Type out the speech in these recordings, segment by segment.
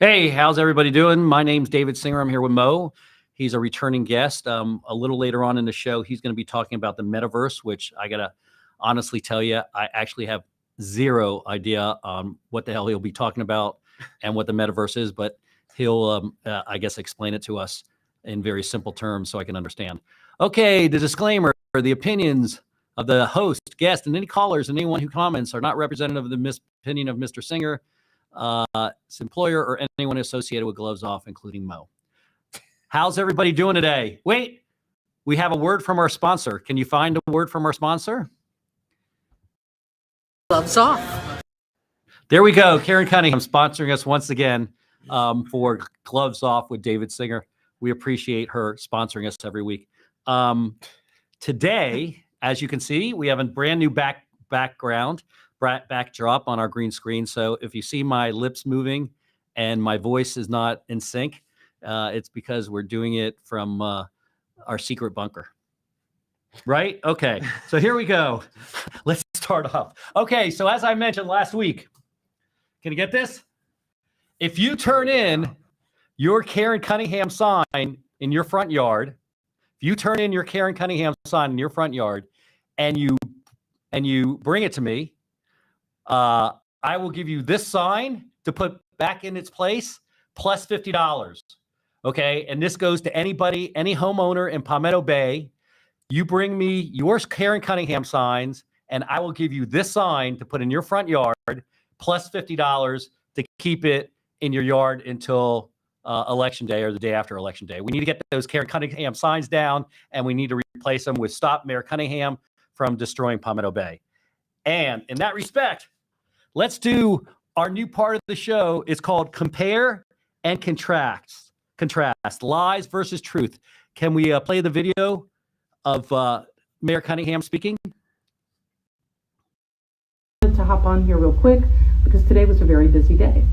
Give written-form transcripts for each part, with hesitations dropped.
Hey, how's everybody doing? My name's David Singer. I'm here with Mo. He's a returning guest. A little later on in the show, he's going to be talking about the Metaverse, which I got to honestly tell you, I actually have zero idea what the hell he'll be talking about and what the Metaverse is, but he'll, I guess, explain it to us in very simple terms so I can understand. Okay, the disclaimer, the opinions of the host, guest, and any callers and anyone who comments are not representative of the opinion of Mr. Singer, his employer, or anyone associated with Gloves Off, including Mo. How's everybody doing today? Wait, we have a word from our sponsor. Can you find a word from our sponsor? Gloves Off. There we go. Karen Cunningham sponsoring us once again for Gloves Off with David Singer. We appreciate her sponsoring us every week. Today, as you can see, we have a brand new backdrop on our green screen. So if you see my lips moving and my voice is not in sync, it's because we're doing it from our secret bunker. Right? Okay. So here we go. Let's start off. Okay. So as I mentioned last week, can you get this? If you turn in your Karen Cunningham sign in your front yard, and you bring it to me, I will give you this sign to put back in its place plus $50. Okay. And this goes to anybody, any homeowner in Palmetto Bay. You bring me your Karen Cunningham signs, and I will give you this sign to put in your front yard plus $50 to keep it in your yard until Election Day or the day after Election Day. We need to get those Karen Cunningham signs down, and we need to replace them with Stop Mayor Cunningham from Destroying Palmetto Bay. And in that respect, let's do our new part of the show. It's called Compare and Contrast. Lies versus truth. Can we play the video of Mayor Cunningham speaking? To hop on here real quick because today was a very busy day.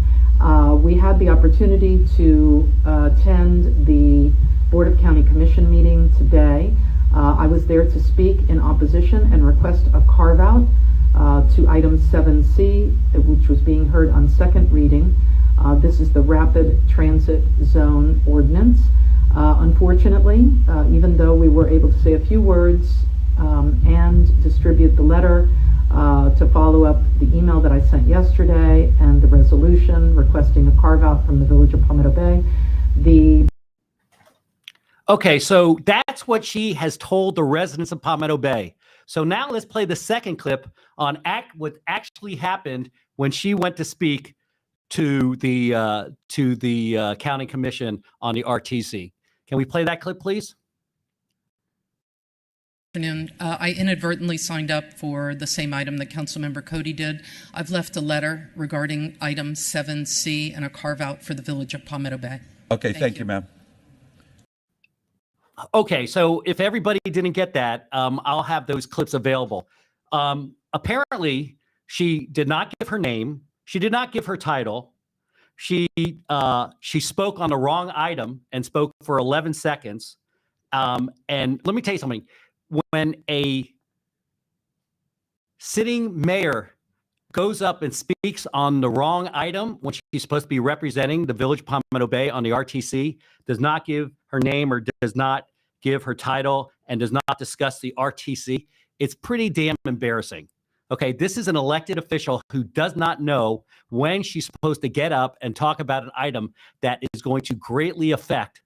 We had the opportunity to attend the Board of County Commission meeting today. I was there to speak in opposition and request a carve-out to item 7C, which was being heard on second reading. This is the Rapid Transit Zone Ordinance. Unfortunately, even though we were able to say a few words and distribute the letter to follow up the email that I sent yesterday and the resolution requesting a carve-out from the Village of Palmetto Bay, Okay, so that's what she has told the residents of Palmetto Bay. So now let's play the second clip on what actually happened when she went to speak to the county commission on the RTC. Can we play that clip, please? I inadvertently signed up for the same item that Councilmember Cody did. I've left a letter regarding item 7C and a carve-out for the Village of Palmetto Bay. Okay, thank you, ma'am. Okay, so if everybody didn't get that, I'll have those clips available. Apparently, she did not give her name. She did not give her title. She spoke on the wrong item and spoke for 11 seconds. And let me tell you something. When a sitting mayor goes up and speaks on the wrong item, when she's supposed to be representing the Village of Palmetto Bay on the RTC, does not give her name or does not give her title and does not discuss the RTC, it's pretty damn embarrassing. Okay, this is an elected official who does not know when she's supposed to get up and talk about an item that is going to greatly affect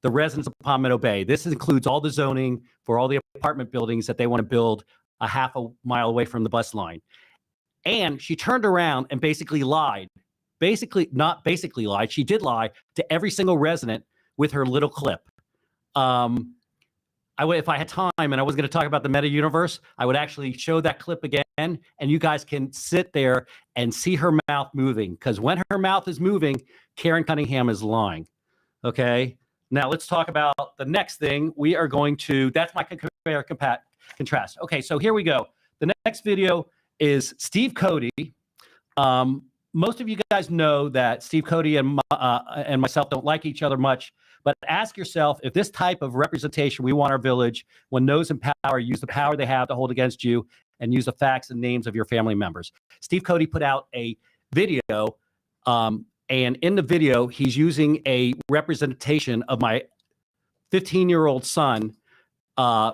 the residents of Palmetto Bay. This includes all the zoning for all the apartment buildings that they want to build a half a mile away from the bus line. And she turned around and basically lied. She did lie to every single resident with her little clip. If I had time and I was going to talk about the meta universe, I would actually show that clip again, and you guys can sit there and see her mouth moving, because when her mouth is moving, Karen Cunningham is lying. Okay. Now let's talk about the next thing. We are going to, that's my compare, contrast. Okay, so here we go. The next video is Steve Cody. Most of you guys know that Steve Cody and myself don't like each other much, but ask yourself if this type of representation we want our village, when those in power use the power they have to hold against you and use the facts and names of your family members. Steve Cody put out a video And in the video, he's using a representation of my 15-year-old son,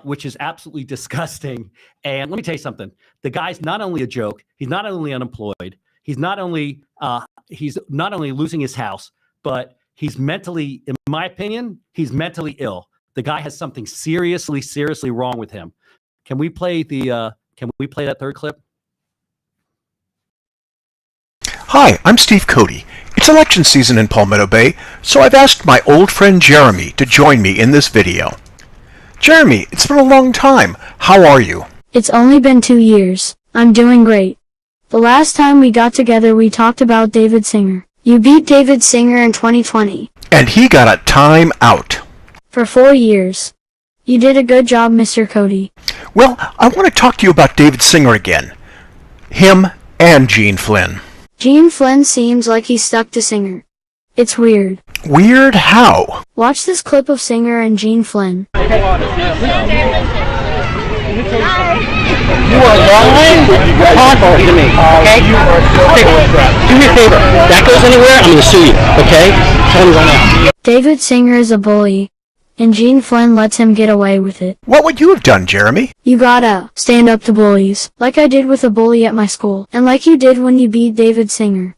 which is absolutely disgusting. And let me tell you something. The guy's not only a joke, he's not only unemployed, he's not only losing his house, but he's mentally, in my opinion, he's mentally ill. The guy has something seriously wrong with him. Can we play that third clip? Hi, I'm Steve Cody. It's election season in Palmetto Bay, so I've asked my old friend Jeremy to join me in this video. Jeremy, it's been a long time. How are you? It's only been 2 years. I'm doing great. The last time we got together we talked about David Singer. You beat David Singer in 2020. And he got a time out. For 4 years. You did a good job, Mr. Cody. Well, I want to talk to you about David Singer again. Him and Gene Flynn. Gene Flynn seems like he's stuck to Singer. It's weird. Weird how? Watch this clip of Singer and Gene Flynn. You are lying talking to me, okay? Do me a favor. If that goes anywhere, I'm going to sue you, okay? Tell me right now. David Singer is a bully, and Gene Flynn lets him get away with it. What would you have done, Jeremy? You gotta stand up to bullies, like I did with a bully at my school, and like you did when you beat David Singer.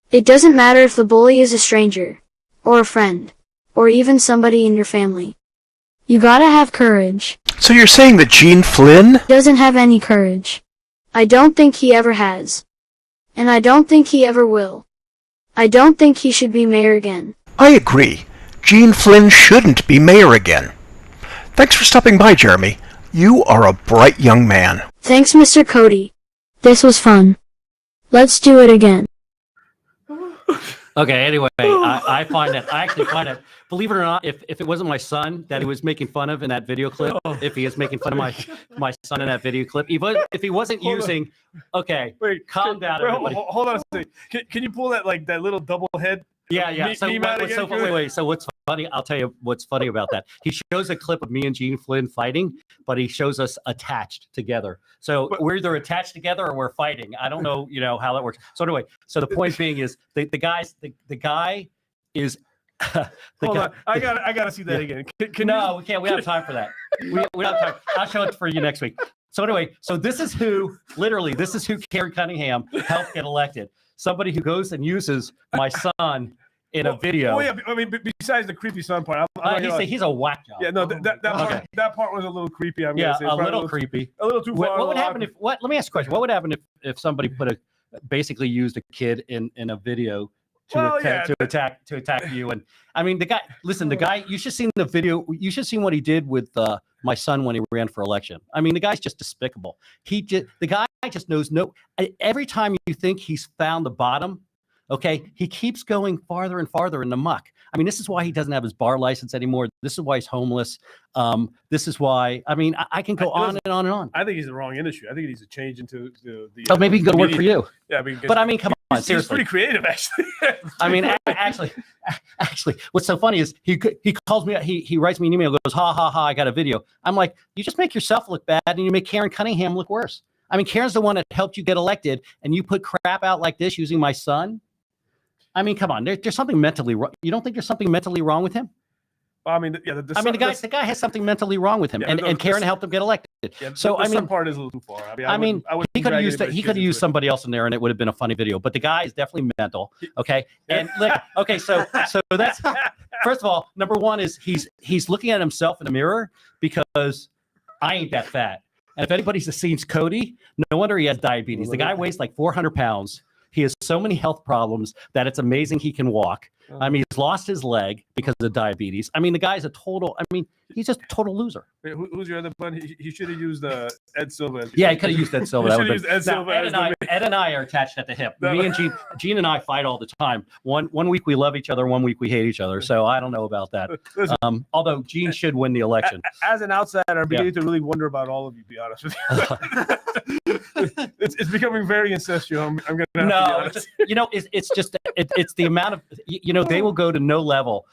It doesn't matter if the bully is a stranger, or a friend, or even somebody in your family. You gotta have courage. So you're saying that Gene Flynn Doesn't have any courage. I don't think he ever has. And I don't think he ever will. I don't think he should be mayor again. I agree. Gene Flynn shouldn't be mayor again. Thanks for stopping by, Jeremy. You are a bright young man. Thanks, Mr. Cody. This was fun. Let's do it again. Okay, anyway, I actually find it, believe it or not, if it wasn't my son that he was making fun of in that video clip, if he is making fun of my son in that video clip, if he wasn't using, okay, calm down, everybody. Hold on a second. Can you pull that that little double head? Yeah. So wait. So what's funny? I'll tell you what's funny about that. He shows a clip of me and Gene Flynn fighting, but he shows us attached together. So we're either attached together or we're fighting. I don't know, how that works. So anyway, so the point being is the guy is. Hold on. I gotta see that again. No, we can't. We don't have time for that. We don't have time. I'll show it for you next week. So anyway, this is who Karen Cunningham helped get elected. Somebody who goes and uses my son in a video. Oh yeah, I mean, besides the creepy son part, he's a whack job. Yeah, no, that part was a little creepy. A little creepy. A little too far. What would happen if? Let me ask a question. What would happen if somebody basically used a kid in a video to attack you? And I mean, the guy. You should seen the video. You should seen what he did with my son when he ran for election. I mean, the guy's just despicable. The guy just knows no. Every time you think he's found the bottom, okay, he keeps going farther and farther in the muck. I mean, this is why he doesn't have his bar license anymore. This is why he's homeless. This is why. I mean, I can go on and on and on. I think he's the wrong industry. I think he needs to change into the. Maybe he can go to work for you. Yeah, but I mean, come on, seriously. He's pretty creative, actually. I mean, actually, what's so funny is he calls me. He writes me an email. Goes, ha ha ha! I got a video. I'm like, you just make yourself look bad, and you make Karen Cunningham look worse. I mean, Karen's the one that helped you get elected, and you put crap out like this using my son. I mean, come on. There's something mentally wrong. You don't think there's something mentally wrong with him? Well, I mean, yeah. The guy has something mentally wrong with him, and Karen helped him get elected. Yeah, so I mean, some part is a little too far. He could have used somebody else in there, and it would have been a funny video. But the guy is definitely mental. Okay, and so that's first of all. Number one is he's looking at himself in the mirror because I ain't that fat. And if anybody's seen Cody, no wonder he has diabetes. The guy weighs like 400 pounds. He has so many health problems that it's amazing he can walk. I mean, he's lost his leg because of diabetes. I mean, the guy's he's just a total loser. Wait, who's your other buddy? He should have used Ed Silva. Yeah, he could have used Ed Silva. Ed and I are attached at the hip. Me and Gene and I fight all the time. One week we love each other, one week we hate each other. So I don't know about that. Although Gene should win the election. As an outsider, I'm beginning to really wonder about all of you, to be honest with you. It's becoming very incestuous. I'm going to have to be honest. It's just the amount of, they will go to no level.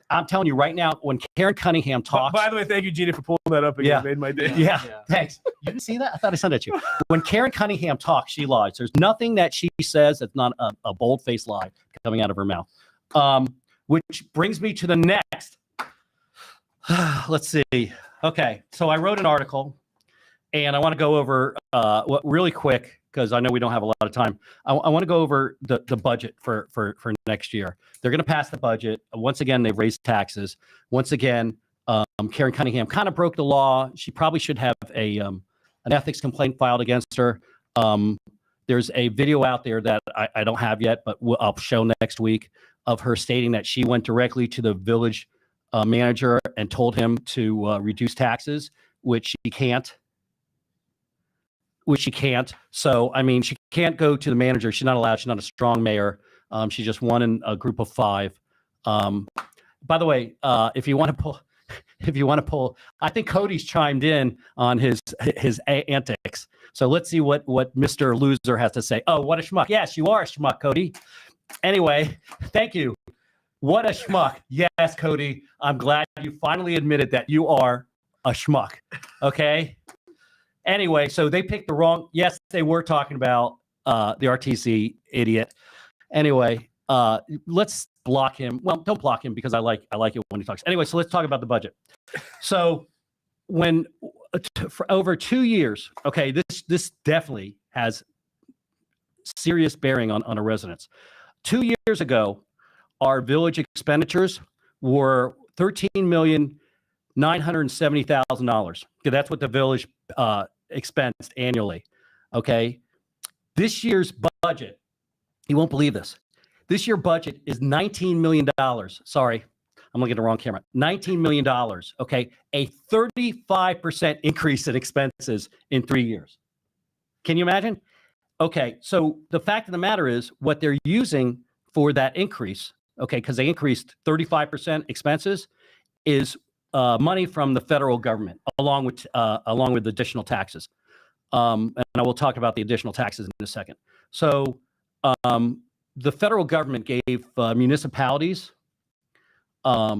I'm telling you right now, when Karen Cunningham talks. By the way, thank you, Gina, for pulling that up again. Yeah. It made my day. Yeah, thanks. You didn't see that? I thought I sent it to you. When Karen Cunningham talks, she lies. There's nothing that she says that's not a bold-faced lie coming out of her mouth. Which brings me to the next. Let's see. Okay, so I wrote an article, and I want to go over really quick, because I know we don't have a lot of time. I want to go over the budget for next year. They're going to pass the budget. Once again, they've raised taxes. Once again, Karen Cunningham kind of broke the law. She probably should have an ethics complaint filed against her. There's a video out there that I don't have yet, but I'll show next week, of her stating that she went directly to the village manager and told him to reduce taxes, which she can't. So, I mean, she can't go to the manager. She's not allowed. She's not a strong mayor. She's just one in a group of 5. By the way, if you want to pull, I think Cody's chimed in on his antics. So let's see what Mr. Loser has to say. Oh, what a schmuck. Yes, you are a schmuck, Cody. Anyway, thank you. What a schmuck. Yes, Cody. I'm glad you finally admitted that you are a schmuck. Okay. Anyway, so they picked the wrong. Yes, they were talking about the RTC idiot. Anyway, let's block him. Well, don't block him, because I like it when he talks. Anyway, so let's talk about the budget. So for over 2 years, okay, this definitely has serious bearing on a residence. 2 years ago, our village expenditures were $13,970,000. Okay, that's what the village expensed annually. Okay, this year's budget, you won't believe this. This year's budget is $19 million. Sorry, I'm looking at the wrong camera. $19 million. Okay, a 35% increase in expenses in 3 years. Can you imagine? Okay, so the fact of the matter is, what they're using for that increase, okay, because they increased 35% expenses, is money from the federal government, along with additional taxes. And I will talk about the additional taxes in a second. So the federal government gave municipalities, I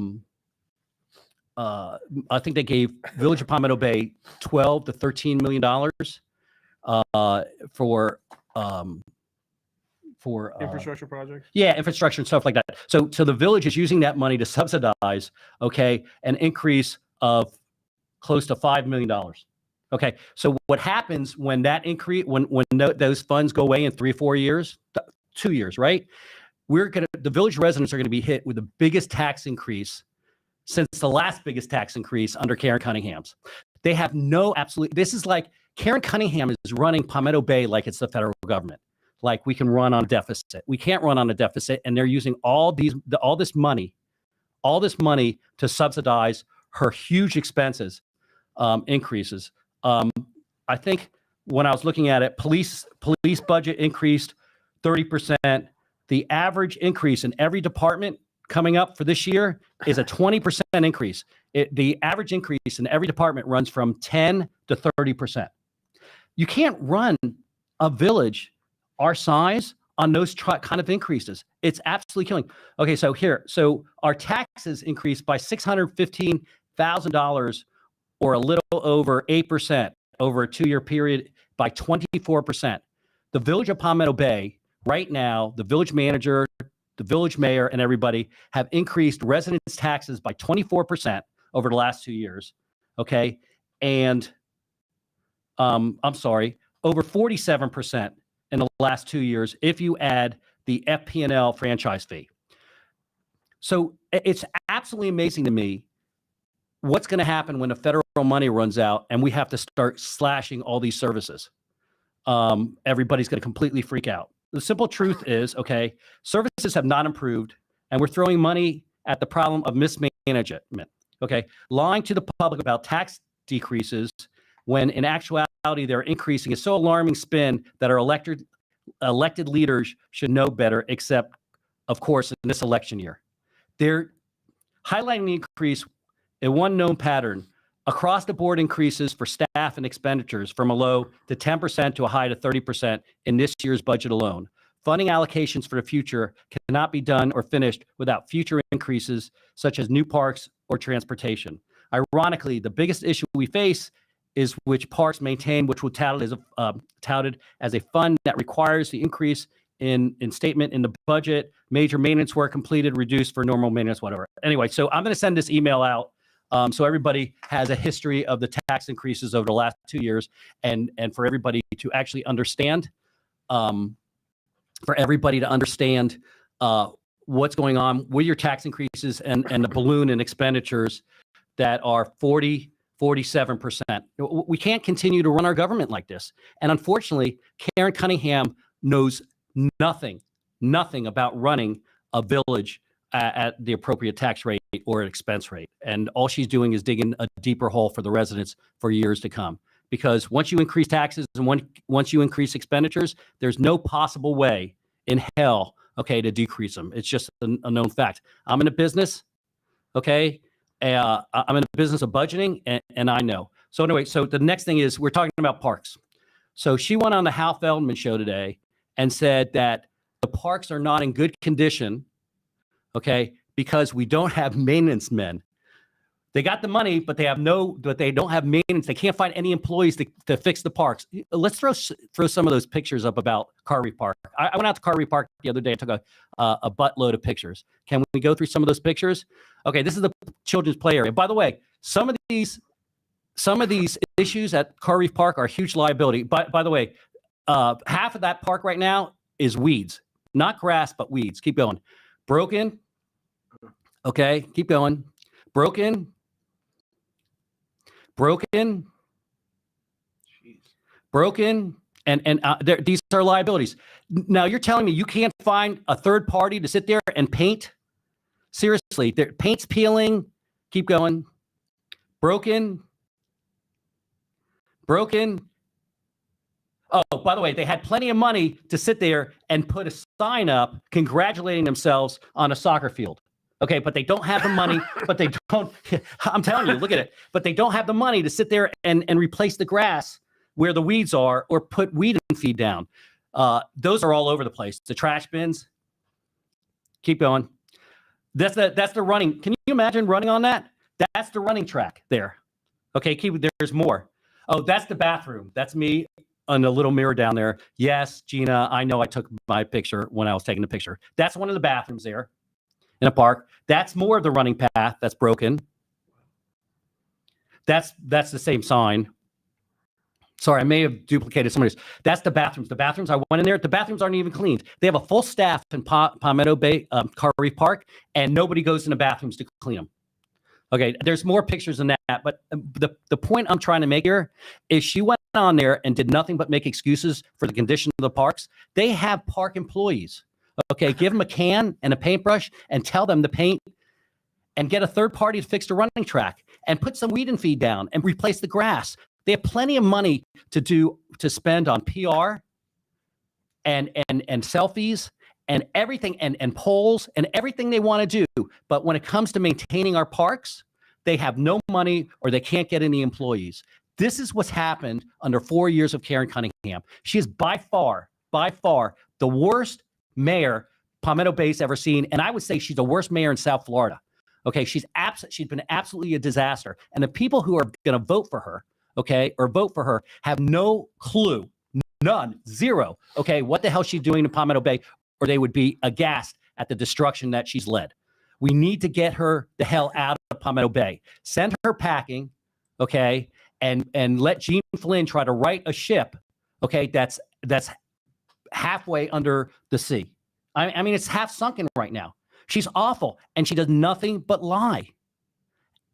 think they gave Village of Palmetto Bay $12 to $13 million for Infrastructure projects. Yeah, infrastructure and stuff like that. So the village is using that money to subsidize, okay, an increase of close to $5 million. Okay, so what happens when that increase, when those funds go away in 3 or 4 years, 2 years, right? The village residents are going to be hit with the biggest tax increase since the last biggest tax increase under Karen Cunningham's. They have this is like Karen Cunningham is running Palmetto Bay like it's the federal government. Like we can run on a deficit. We can't run on a deficit, and they're using all this money to subsidize her huge expenses increases. I think when I was looking at it, police budget increased 30%. The average increase in every department coming up for this year is a 20% increase. The average increase in every department runs from 10 to 30%. You can't run a village our size on those kind of increases. It's absolutely killing. Okay, so our taxes increased by $615,000, or a little over 8% over a 2-year period, by 24%. The village of Palmetto Bay, right now, the village manager, the village mayor, and everybody have increased residents' taxes by 24% over the last 2 years. Okay, and over 47% in the last 2 years if you add the FP&L franchise fee. So it's absolutely amazing to me what's going to happen when the federal money runs out and we have to start slashing all these services. Everybody's going to completely freak out. The simple truth is, okay, services have not improved, and we're throwing money at the problem of mismanagement. Okay, lying to the public about tax decreases when in actuality they're increasing is so alarming spin that our elected leaders should know better, except, of course, in this election year. They're highlighting the increase in one known pattern: across the board increases for staff and expenditures from a low to 10% to a high to 30% in this year's budget alone. funding allocations for the future cannot be done or finished without future increases, such as new parks or transportation. Ironically, the biggest issue we face is which parks maintain, which will touted as a fund that requires the increase in statement in the budget, major maintenance work completed, reduced for normal maintenance, whatever. Anyway, so I'm going to send this email out so everybody has a history of the tax increases over the last 2 years, and for everybody to actually understand, what's going on with your tax increases and the balloon in expenditures that are 47%. We can't continue to run our government like this. And unfortunately, Karen Cunningham knows nothing about running a village at the appropriate tax rate or expense rate. And all she's doing is digging a deeper hole for the residents for years to come. Because once you increase taxes and once you increase expenditures, there's no possible way in hell, okay, to decrease them. It's just a known fact. I'm in a business, okay? I'm in the business of budgeting, and I know. So anyway, so the next thing is we're talking about parks. So she went on the Hal Feldman show today and said that the parks are not in good condition, okay, because we don't have maintenance men. They got the money, but they don't have maintenance. They can't find any employees to fix the parks. Let's throw some of those pictures up about Car Reef Park. I went out to Car Reef Park the other day. I took a buttload of pictures. Can we go through some of those pictures? Okay, this is the children's play area. By the way, some of these issues at Car Reef Park are a huge liability. By the way, half of that park right now is weeds, not grass, but weeds. Keep going. Broken. Okay, keep going. Broken, and these are liabilities. Now you're telling me you can't find a third party to sit there and paint? Seriously, paint's peeling. Keep going. Broken. Oh, by the way, they had plenty of money to sit there and put a sign up congratulating themselves on a soccer field. Okay, but they don't have the money, I'm telling you, look at it. But they don't have the money to sit there and replace the grass where the weeds are or put weed and feed down. Those are all over the place. The trash bins. Keep going. That's the running. Can you imagine running on that? That's the running track there. Okay, there's more. Oh, that's the bathroom. That's me on the little mirror down there. Yes, Gina, I know I took my picture when I was taking the picture. That's one of the bathrooms there. In a park. That's more of the running path that's broken. That's the same sign. Sorry, I may have duplicated some of this. That's the bathrooms. The bathrooms, I went in there. The bathrooms aren't even cleaned. They have a full staff in Palmetto Bay, Car Reef Park, and nobody goes in the bathrooms to clean them. Okay, there's more pictures than that, but the point I'm trying to make here is she went on there and did nothing but make excuses for the condition of the parks. They have park employees. Okay, give them a can and a paintbrush and tell them to paint and get a third party to fix the running track and put some weed and feed down and replace the grass. They have plenty of money to spend on PR and selfies and everything and polls and everything they want to do. But when it comes to maintaining our parks, they have no money or they can't get any employees. This is what's happened under 4 years of Karen Cunningham. She is by far the worst mayor Palmetto Bay's ever seen, and I would say she's the worst mayor in South Florida. Okay, she's been absolutely a disaster, and the people who are going to vote for her, okay, or vote for her, have no clue, none, zero. Okay, what the hell she's doing in Palmetto Bay, or they would be aghast at the destruction that she's led. We need to get her the hell out of Palmetto Bay. Send her packing, okay, and let Gene Flynn try to right a ship, okay, that's halfway under the sea. I mean, it's half sunken right now. She's awful, and she does nothing but lie.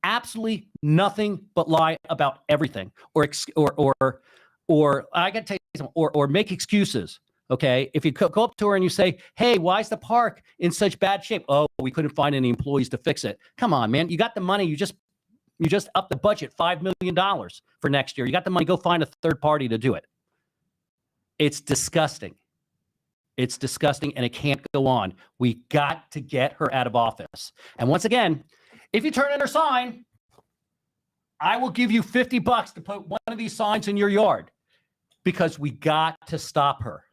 Absolutely nothing but lie about everything, or I got to tell you something, or make excuses. Okay, if you go up to her and you say, "Hey, why is the park in such bad shape?" "Oh, we couldn't find any employees to fix it." Come on, man, you got the money. You just upped the budget $5 million for next year. You got the money. Go find a third party to do it. It's disgusting. It's disgusting, and it can't go on. We got to get her out of office. And once again, if you turn in her sign, I will give you $50 to put one of these signs in your yard, because we got to stop her.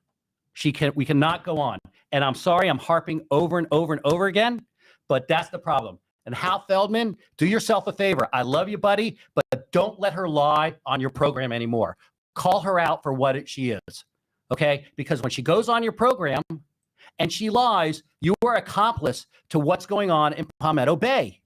We cannot go on. And I'm sorry, I'm harping over and over and over again, but that's the problem. And Hal Feldman, do yourself a favor. I love you, buddy, but don't let her lie on your program anymore. Call her out for what she is, okay? Because when she goes on your program and she lies, you are accomplice to what's going on in Palmetto Bay.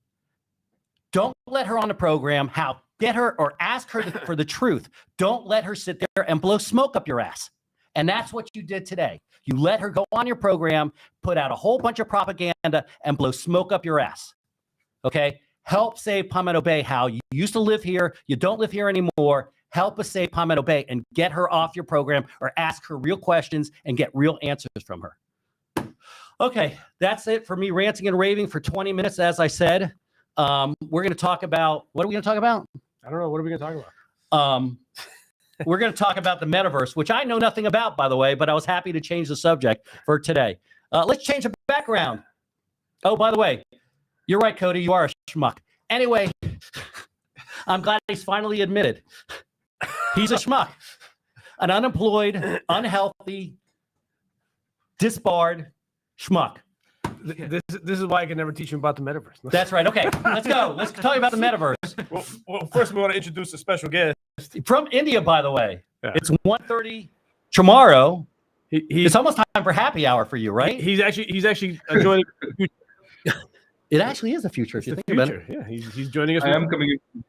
Don't let her on the program. Hal, get her or ask her for the truth. Don't let her sit there and blow smoke up your ass. And that's what you did today. You let her go on your program, put out a whole bunch of propaganda, and blow smoke up your ass. Okay? Help save Palmetto Bay, Hal. You used to live here. You don't live here anymore. Help us save Palmetto Bay and get her off your program or ask her real questions and get real answers from her. Okay, that's it for me ranting and raving for 20 minutes, as I said. We're going to talk about, what are we going to talk about? I don't know. What are we going to talk about? We're going to talk about the metaverse, which I know nothing about, by the way, but I was happy to change the subject for today. Let's change the background. Oh, by the way, you're right, Cody. You are a schmuck. Anyway, I'm glad he's finally admitted. He's a schmuck. An unemployed, unhealthy, disbarred schmuck. This is why I can never teach him about the metaverse. That's right. Okay, let's go. Let's talk about the metaverse. Well, first we want to introduce a special guest. From India, by the way. Yeah. It's 1:30 tomorrow. It's It's almost time for happy hour for you, right? He's actually joining. It actually is the future, if you the think about future. it. Yeah, he's joining us. I am coming in,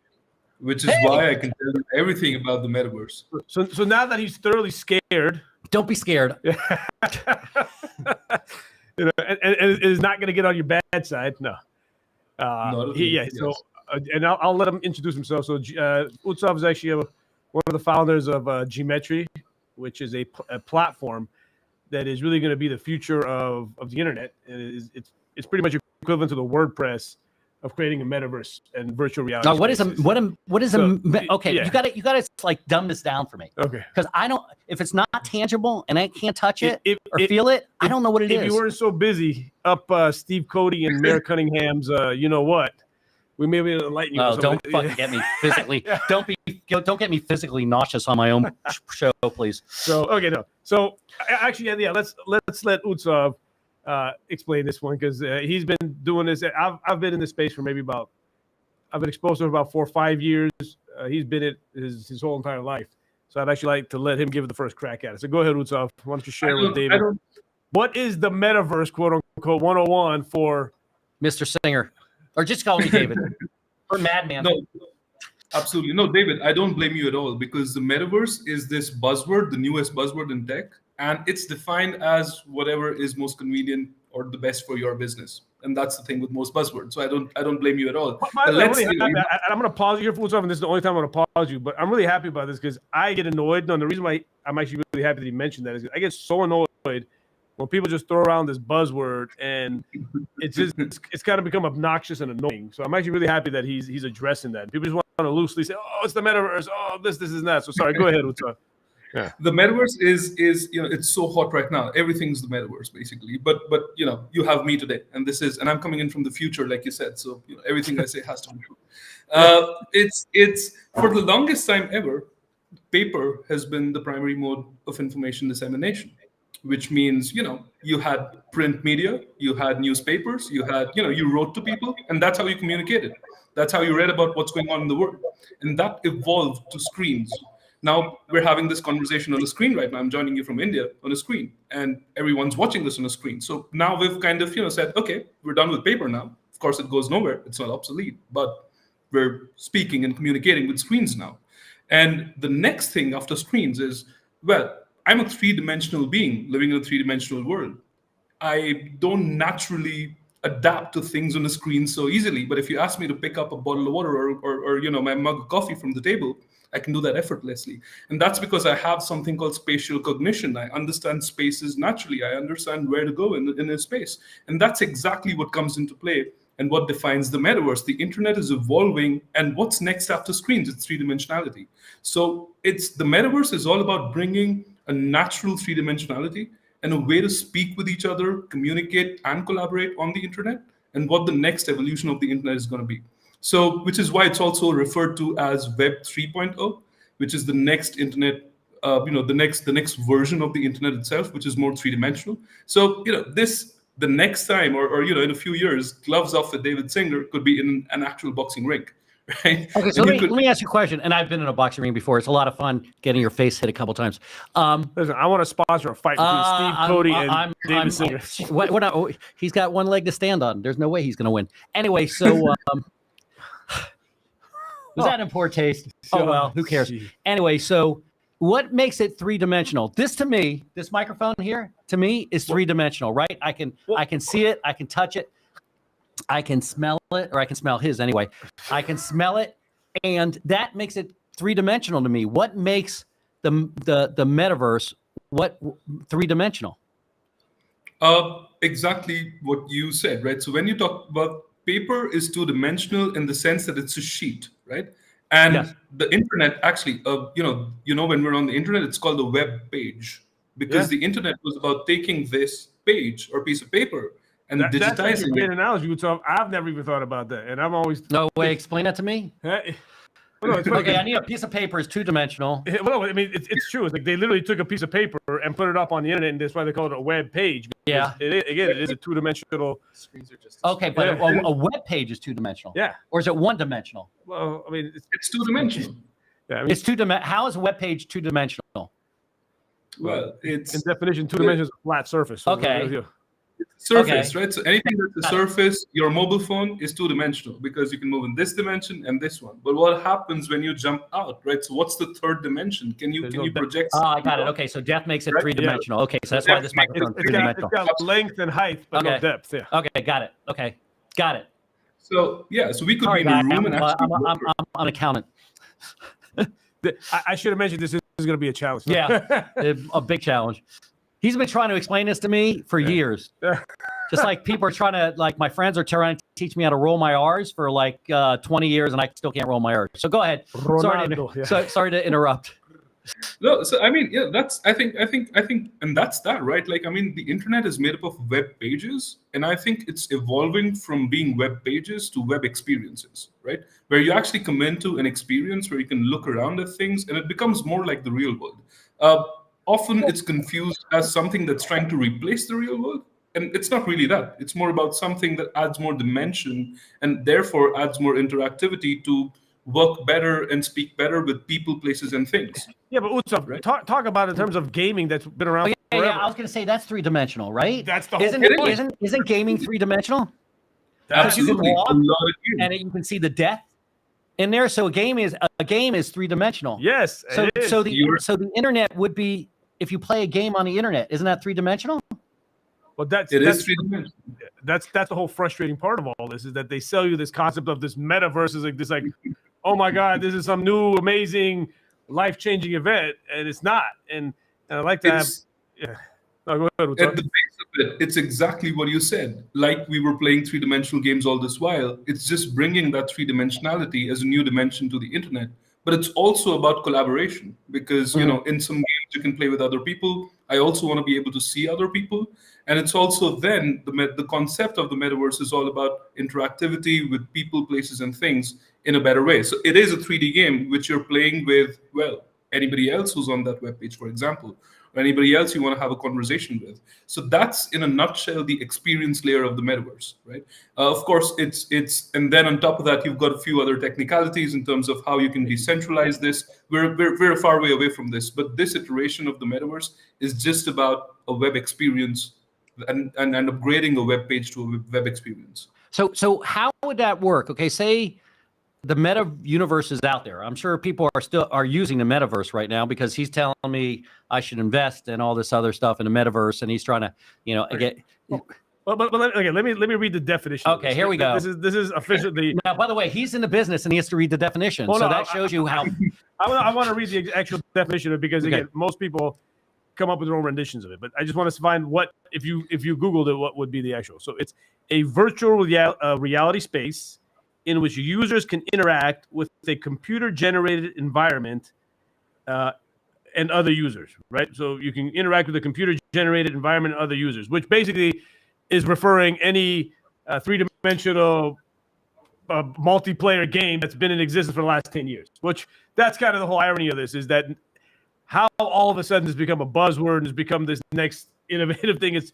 which is why I can tell you everything about the metaverse. So now that he's thoroughly scared, Don't be scared. you know, and is not going to get on your bad side. No. Yes. So, and I'll let him introduce himself. So, Utsav is actually one of the founders of Geometry, which is a platform that is really going to be the future of the internet. And it's pretty much equivalent to the WordPress of creating a metaverse and virtual reality. Now, what is okay? Yeah. You gotta like dumb this down for me. Okay. Because I don't, if it's not tangible and I can't touch it If- or if- feel it, I don't know what it is. If you weren't so busy up Steve Cody and Mayor Cunningham's, you know what, we may be able to enlighten you. Oh, with don't something. fucking get me physically. Don't get me physically nauseous on my own show, please. So okay, no. So actually, yeah. Let's let Utsav explain this one because he's been doing this. I've been in this space for I've been exposed to it for about 4 or 5 years. He's been it his whole entire life. So I'd actually like to let him give it the first crack at it. So go ahead, Utsav. Why don't you share with David? What is the metaverse, quote unquote, 101 for Mr. Singer, or just call me David, or Madman. No, absolutely. No, David, I don't blame you at all because the metaverse is this buzzword, the newest buzzword in tech, and it's defined as whatever is most convenient or the best for your business. And that's the thing with most buzzwords. So I don't blame you at all. I'm going to pause you here for Utsav, and this is the only time I'm going to pause you, but I'm really happy about this because I get annoyed. No, the reason why I'm actually really happy that he mentioned that is I get so annoyed when people just throw around this buzzword and it's kind of become obnoxious and annoying. So I'm actually really happy that he's addressing that. People just want to loosely say, "Oh, it's the metaverse. Oh, this and that." So sorry, go ahead, Utsav. Yeah. The metaverse is it's so hot right now. Everything's the metaverse basically. But you have me today, and I'm coming in from the future, like you said. So everything I say has to be true. It's for the longest time ever, paper has been the primary mode of information dissemination, which means you had print media, you had newspapers, you had you wrote to people, and that's how you communicated. That's how you read about what's going on in the world, and that evolved to screens. Now we're having this conversation on a screen right now. I'm joining you from India on a screen, and everyone's watching this on a screen. So now we've kind of said, okay, we're done with paper now. Of course, it goes nowhere. It's not obsolete, but we're speaking and communicating with screens now. And the next thing after screens is, well, I'm a three-dimensional being living in a three-dimensional world. I don't naturally adapt to things on a screen so easily. But if you ask me to pick up a bottle of water or my mug of coffee from the table, I can do that effortlessly. And that's because I have something called spatial cognition. I understand spaces naturally. I understand where to go in a space. And that's exactly what comes into play and what defines the metaverse. The internet is evolving, and what's next after screens? It's three-dimensionality. So the metaverse is all about bringing a natural three-dimensionality and a way to speak with each other, communicate, and collaborate on the internet, and what the next evolution of the internet is going to be. So, which is why it's also referred to as Web 3.0, which is the next internet the next version of the internet itself, which is more three-dimensional. So the next time, or in a few years, gloves off with David Singer could be in an actual boxing ring, right? Okay, so let me ask you a question. And I've been in a boxing ring before. It's a lot of fun getting your face hit a couple times. Listen, I want to sponsor a fight between Steve Cody and David Singer. He's got one leg to stand on. There's no way he's going to win. Anyway, so was that in poor taste? Oh, well, who cares? Anyway, so what makes it three-dimensional? This microphone here, to me, is three-dimensional, right? I can see it. I can touch it. I can smell it, or I can smell his anyway. I can smell it, and that makes it three-dimensional to me. What makes the metaverse three-dimensional? Exactly what you said, right? So when you talk about paper is two-dimensional in the sense that it's a sheet, right? And yes. The internet actually, when we're on the internet, it's called a web page, because the internet was about taking this page or piece of paper and digitizing that's a great it. analogy. So I've never even thought about that, and I'm always no way. Explain that to me. Okay, I need a piece of paper is two-dimensional. Well, I mean, it's true. It's like they literally took a piece of paper and put it up on the internet, and that's why they call it a web page. Yeah. It is a two-dimensional. Screens are just okay, but a web page is two-dimensional. Yeah. Or is it one-dimensional? Well, I mean, it's two-dimensional. Yeah, I mean, it's two-dimensional. How is a web page two-dimensional? Well, it's in definition, two dimensions is a flat surface. So okay. Surface, right? So anything that's a surface, your mobile phone is two-dimensional because you can move in this dimension and this one. But what happens when you jump out, right? So what's the third dimension? Can you project? Oh, I got it. Okay, so depth makes it three-dimensional. Okay, so that's why this microphone is three-dimensional. It's got length and height, but no depth. Yeah. Okay, got it. Okay, got it. So so we could be in a room and actually. I'm an accountant. I should have mentioned this is going to be a challenge. Yeah, a big challenge. He's been trying to explain this to me for years. Just like people are trying to, like my friends are trying to teach me how to roll my R's for like 20 years, and I still can't roll my R's. So go ahead. Sorry to interrupt. No, so I mean, I think, and that's that, right? Like, I mean, the internet is made up of web pages, and I think it's evolving from being web pages to web experiences, right? Where you actually come into an experience where you can look around at things, and it becomes more like the real world. Often it's confused as something that's trying to replace the real world. And it's not really that. It's more about something that adds more dimension and therefore adds more interactivity to work better and speak better with people, places, and things. Yeah, but Utsav, right? talk about it in terms of gaming that's been around forever. Yeah, I was going to say that's three-dimensional, right? That's the whole Isn't gaming three-dimensional? Absolutely. You can walk and you can see the depth in there. So a game is three-dimensional. Yes. So the internet would be, if you play a game on the internet, isn't that three-dimensional? Well, that's three-dimensional. That's the whole frustrating part of all this, is that they sell you this concept of this metaverse is like oh my God, this is some new amazing life-changing event, and it's not. And I like to have. Yeah. No, go ahead. At the base of it, it's exactly what you said. Like we were playing three-dimensional games all this while. It's just bringing that three-dimensionality as a new dimension to the internet. But it's also about collaboration, because in some games you can play with other people. I also want to be able to see other people, and it's also then the concept of the metaverse is all about interactivity with people, places, and things in a better way. So it is a 3D game which you're playing with anybody else who's on that webpage, for example, or anybody else you want to have a conversation with. So that's, in a nutshell, the experience layer of the metaverse, right? Of course, it's and then on top of that, you've got a few other technicalities in terms of how you can decentralize this. We're a far way away from this, but this iteration of the metaverse is just about a web experience and upgrading a web page to a web experience. So how would that work? Okay, say the meta universe is out there. I'm sure people are using the metaverse right now, because he's telling me I should invest in all this other stuff in the metaverse, and he's trying to, get. But let me read the definition. Okay, here we go. This is officially. Now, by the way, he's in the business and he has to read the definition. That shows you how. I want to read the actual definition of it, because again, most people come up with their own renditions of it. But I just want to find what, if you Googled it, what would be the actual. So it's a virtual reality space in which users can interact with a computer-generated environment and other users, right? So you can interact with a computer-generated environment and other users, which basically is referring any three-dimensional multiplayer game that's been in existence for the last 10 years, which that's kind of the whole irony of this, is that how all of a sudden it's become a buzzword and it's become this next innovative thing. It's,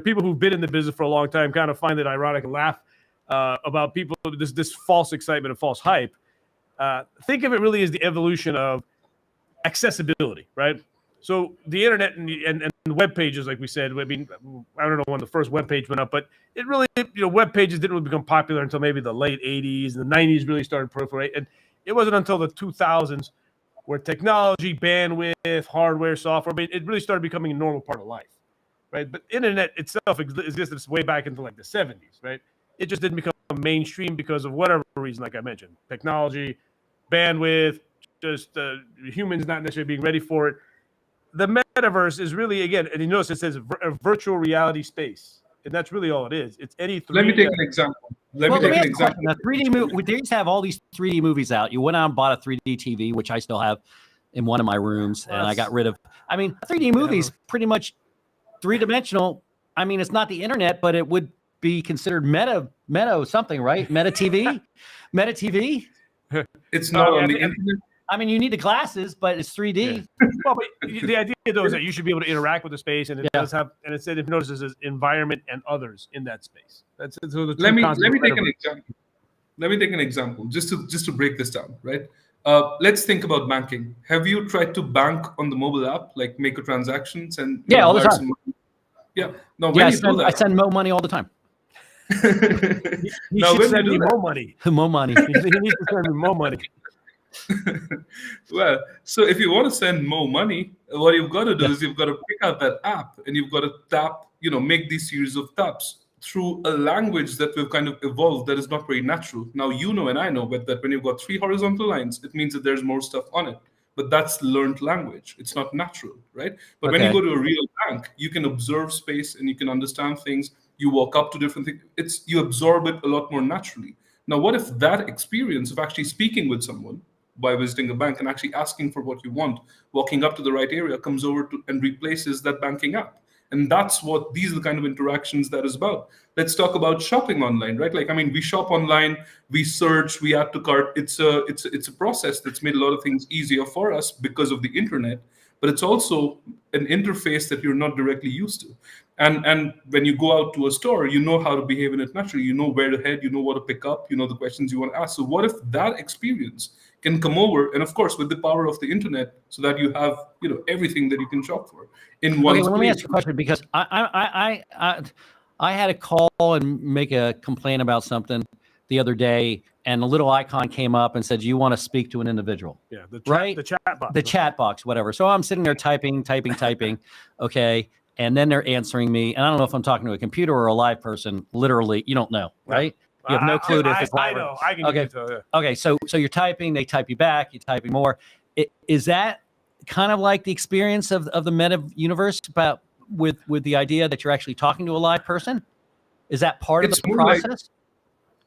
people who've been in the business for a long time kind of find it ironic and laugh about people, this false excitement and false hype. Think of it really as the evolution of accessibility, right? So the internet and web pages, like we said, I mean, I don't know when the first web page went up, but it really, web pages didn't really become popular until maybe the late 80s, and the 90s really started to proliferate. And it wasn't until the 2000s where technology, bandwidth, hardware, software, it really started becoming a normal part of life, right? But internet itself existed way back into like the 70s, right? It just didn't become mainstream because of whatever reason, like I mentioned, technology, bandwidth, just humans not necessarily being ready for it. The metaverse is really, again, and you notice it says a virtual reality space, and that's really all it is. It's any 3D. Let me take an example. Let me take an example. Now, 3D movie. They just have all these 3D movies out. You went out and bought a 3D TV, which I still have in one of my rooms, and I got rid of. I mean, 3D movies pretty much three-dimensional. I mean, it's not the internet, but it would be considered meta something, right? Meta TV, meta TV. It's not on the internet. I mean, you need the glasses, but it's 3D. Yeah. Well, but the idea though is that you should be able to interact with the space, and it does have. And it said, if you notice, it says environment and others in that space. That's so the let me take an example. Let me take an example just to break this down, right? Let's think about banking. Have you tried to bank on the mobile app, like make a transaction and all the time? Yeah. No, when I send Mo money all the time. He should send me more money. More money. He needs to send me more money. Well, so if you want to send more money, what you've got to do is you've got to pick out that app and you've got to tap, make these series of taps through a language that we've kind of evolved that is not very natural. Now, and I know, but that when you've got 3 horizontal lines, it means that there's more stuff on it. But that's learned language. It's not natural, right? But when you go to a real bank, you can observe space and you can understand things. You walk up to different things. You absorb it a lot more naturally. Now, what if that experience of actually speaking with someone by visiting a bank and actually asking for what you want, walking up to the right area, comes over to and replaces that banking app? And these are the kind of interactions that is about. Let's talk about shopping online, right? Like, I mean, we shop online, we search, we add to cart. It's a process that's made a lot of things easier for us because of the internet, but it's also an interface that you're not directly used to. And when you go out to a store, you know how to behave in it naturally. You know where to head, you know what to pick up, you know the questions you want to ask. So what if that experience can come over, and of course with the power of the internet, so that you have everything that you can shop for in one. Okay, let me ask you a question, because I had a call and make a complaint about something the other day, and a little icon came up and said, you want to speak to an individual. Yeah, the chat box. The chat box, whatever. So I'm sitting there typing. Okay. And then they're answering me. And I don't know if I'm talking to a computer or a live person. Literally, you don't know, right? You have no clue if it's live. I know. I can okay. Okay. So you're typing, they type you back, you typing more. Is that kind of like the experience of the meta universe about with the idea that you're actually talking to a live person? Is that part of the process?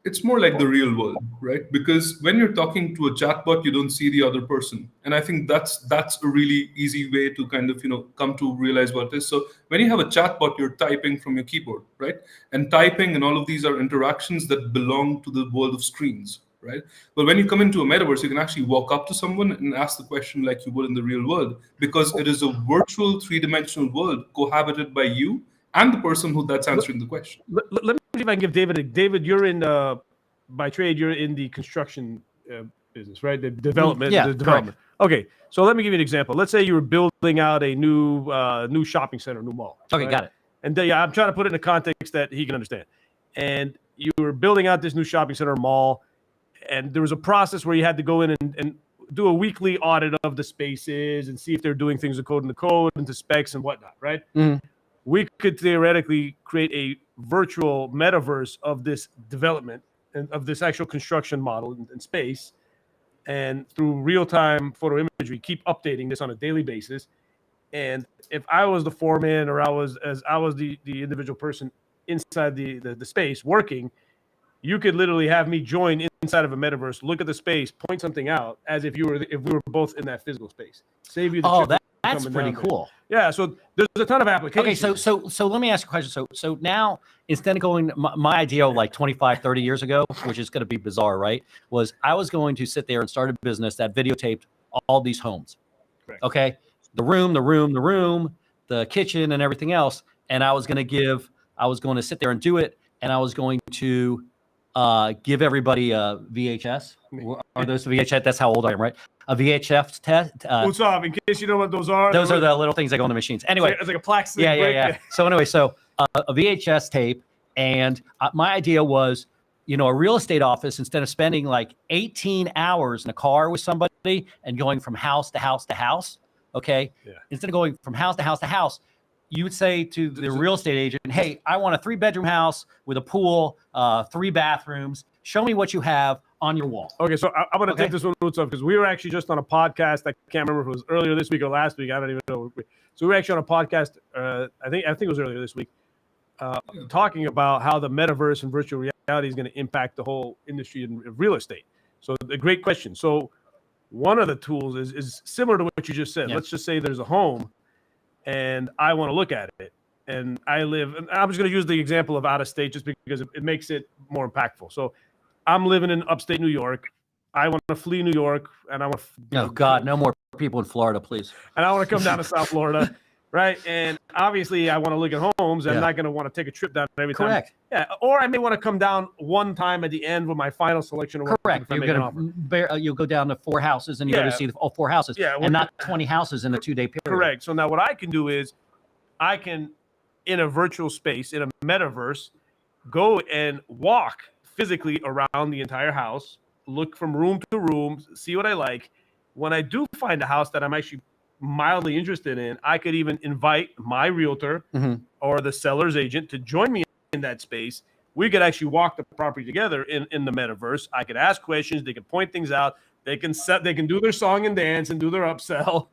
It's more like the real world, right? Because when you're talking to a chatbot, you don't see the other person. And I think that's a really easy way to kind of, come to realize what it is. So when you have a chatbot, you're typing from your keyboard, right? And typing and all of these are interactions that belong to the world of screens, right? But when you come into a metaverse, you can actually walk up to someone and ask the question like you would in the real world, because it is a virtual 3-dimensional world cohabited by you and the person that's answering the question. Let me see if I can give David, you're in by trade, you're in the construction business, right? The development. Yeah, the development. Correct. Okay, so let me give you an example. Let's say you were building out a new shopping center, new mall. Okay, right? got it. And I'm trying to put it in a context that he can understand. And you were building out this new shopping center mall, and there was a process where you had to go in and do a weekly audit of the spaces and see if they're doing things according to code and to specs and whatnot, right? Mm-hmm. We could theoretically create a virtual metaverse of this development and of this actual construction model in space, and through real-time photo imagery, keep updating this on a daily basis. And if I was the foreman, or I was the individual person inside the space working, you could literally have me join inside of a metaverse, look at the space, point something out as if we were both in that physical space. Save you the trip. That's pretty cool. Yeah, so there's a ton of applications. Okay, so let me ask you a question. So now, instead of going, my idea like 25, 30 years ago, which is going to be bizarre, right, was I was going to sit there and start a business that videotaped all these homes. Correct. Okay, the room, the kitchen, and everything else. And I was going to sit there and do it, and I was going to give everybody a VHS. Are those VHS? That's how old I am, right? A VHS test. What's up? In case you know what those are. Those are the little things that go on the machines. Anyway, it's like a plastic. Yeah. So anyway, a VHS tape, and my idea was, a real estate office, instead of spending like 18 hours in a car with somebody and going from house to house to house, okay? Yeah. Instead of going from house to house to house, you would say to the real estate agent, hey, I want a 3-bedroom house with a pool, 3 bathrooms. Show me what you have on your wall. Okay, so I'm going to take this one roots off because we were actually just on a podcast. I can't remember if it was earlier this week or last week. I don't even know. So we were actually on a podcast. I think it was earlier this week, talking about how the metaverse and virtual reality is going to impact the whole industry in real estate. So a great question. So one of the tools is similar to what you just said. Yeah. Let's just say there's a home, and I want to look at it, and I'm just going to use the example of out of state just because it makes it more impactful. So I'm living in upstate New York. I want to flee New York, and I want to. Oh God, no more people in Florida, please. And I want to come down to South Florida, right? And obviously, I want to look at homes. I'm not going to want to take a trip down every time. Correct. Yeah, or I may want to come down one time at the end with my final selection. Correct. You'll go down to 4 houses, and you go to see all 4 houses, and not 20 houses in a 2-day period. Correct. So now what I can do is, I can, in a virtual space, in a metaverse, go and walk physically around the entire house, look from room to room, see what I like. When I do find a house that I'm actually mildly interested in, I could even invite my realtor or the seller's agent to join me in that space. We could actually walk the property together in the metaverse. I could ask questions. They could point things out. They can do their song and dance and do their upsell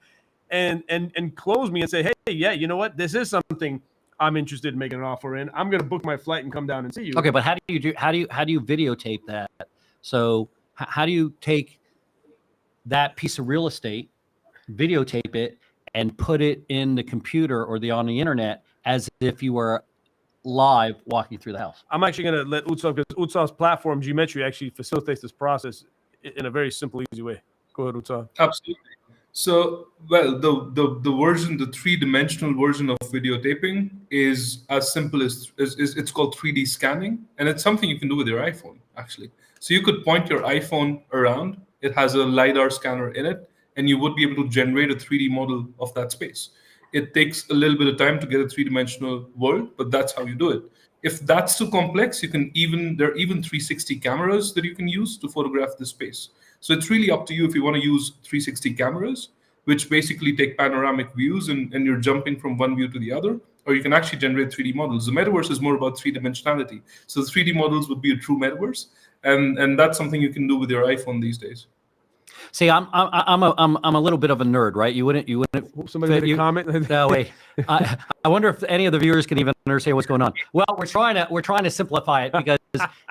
and close me and say, hey, yeah, you know what? This is something I'm interested in making an offer in. I'm going to book my flight and come down and see you. Okay, but how do you videotape that? So how do you take that piece of real estate, videotape it, and put it in the computer or on the internet as if you were live walking through the house? I'm actually going to let Utsav, because Utsav's platform, Geometry, actually facilitates this process in a very simple, easy way. Go ahead, Utsav. Absolutely. So, well, the version, the 3-dimensional version of videotaping is as simple as it's called 3D scanning, and it's something you can do with your iPhone, actually. So you could point your iPhone around. It has a LiDAR scanner in it, and you would be able to generate a 3D model of that space. It takes a little bit of time to get a 3-dimensional world, but that's how you do it. If that's too complex, there are even 360 cameras that you can use to photograph the space. So it's really up to you if you want to use 360 cameras, which basically take panoramic views and you're jumping from one view to the other, or you can actually generate 3D models. The metaverse is more about 3-dimensionality. So the 3D models would be a true metaverse, and that's something you can do with your iPhone these days. See, I'm a little bit of a nerd, right? You wouldn't. Somebody made a comment. No, wait. I wonder if any of the viewers can even understand what's going on. Well, we're trying to simplify it, because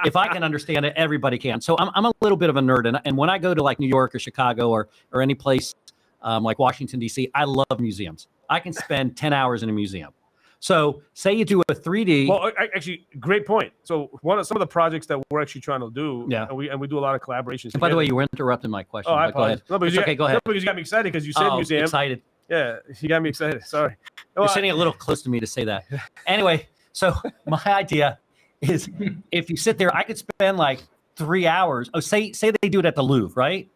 if I can understand it, everybody can. So I'm a little bit of a nerd, and when I go to like New York or Chicago or any place like Washington D.C., I love museums. I can spend 10 hours in a museum. So say you do a 3D. Well, actually, great point. So some of the projects that we're actually trying to do, yeah, and we do a lot of collaborations. And by the way, you were interrupting my question. Oh, I apologize. Go ahead. Okay, go ahead. No, because you got me excited because you said museum. Excited. Yeah, you got me excited. Sorry. You're sitting a little close to me to say that. Anyway, so my idea is, if you sit there, I could spend like 3 hours. Oh, say they do it at the Louvre, right?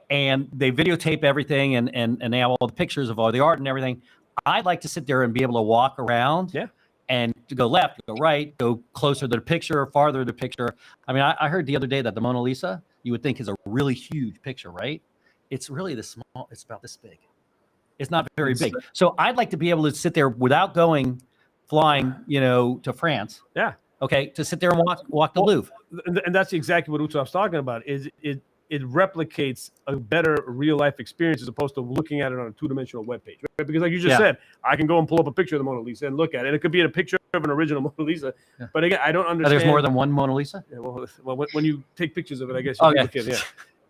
And they videotape everything, and they have all the pictures of all the art and everything. I'd like to sit there and be able to walk around, and to go left, go right, go closer to the picture, farther to the picture. I mean, I heard the other day that the Mona Lisa, you would think, is a really huge picture, right? It's really this small. It's about this big. It's not very big. So I'd like to be able to sit there without flying, to France. Yeah. Okay, to sit there and walk the Louvre. And that's exactly what Utsav's talking about. It replicates a better real life experience as opposed to looking at it on a 2-dimensional web page, right? Because like you just said, I can go and pull up a picture of the Mona Lisa and look at it. And it could be a picture of an original Mona Lisa. Yeah. But again, I don't understand. There's more than one Mona Lisa? Yeah, well, when you take pictures of it, I guess you look at it. Yeah.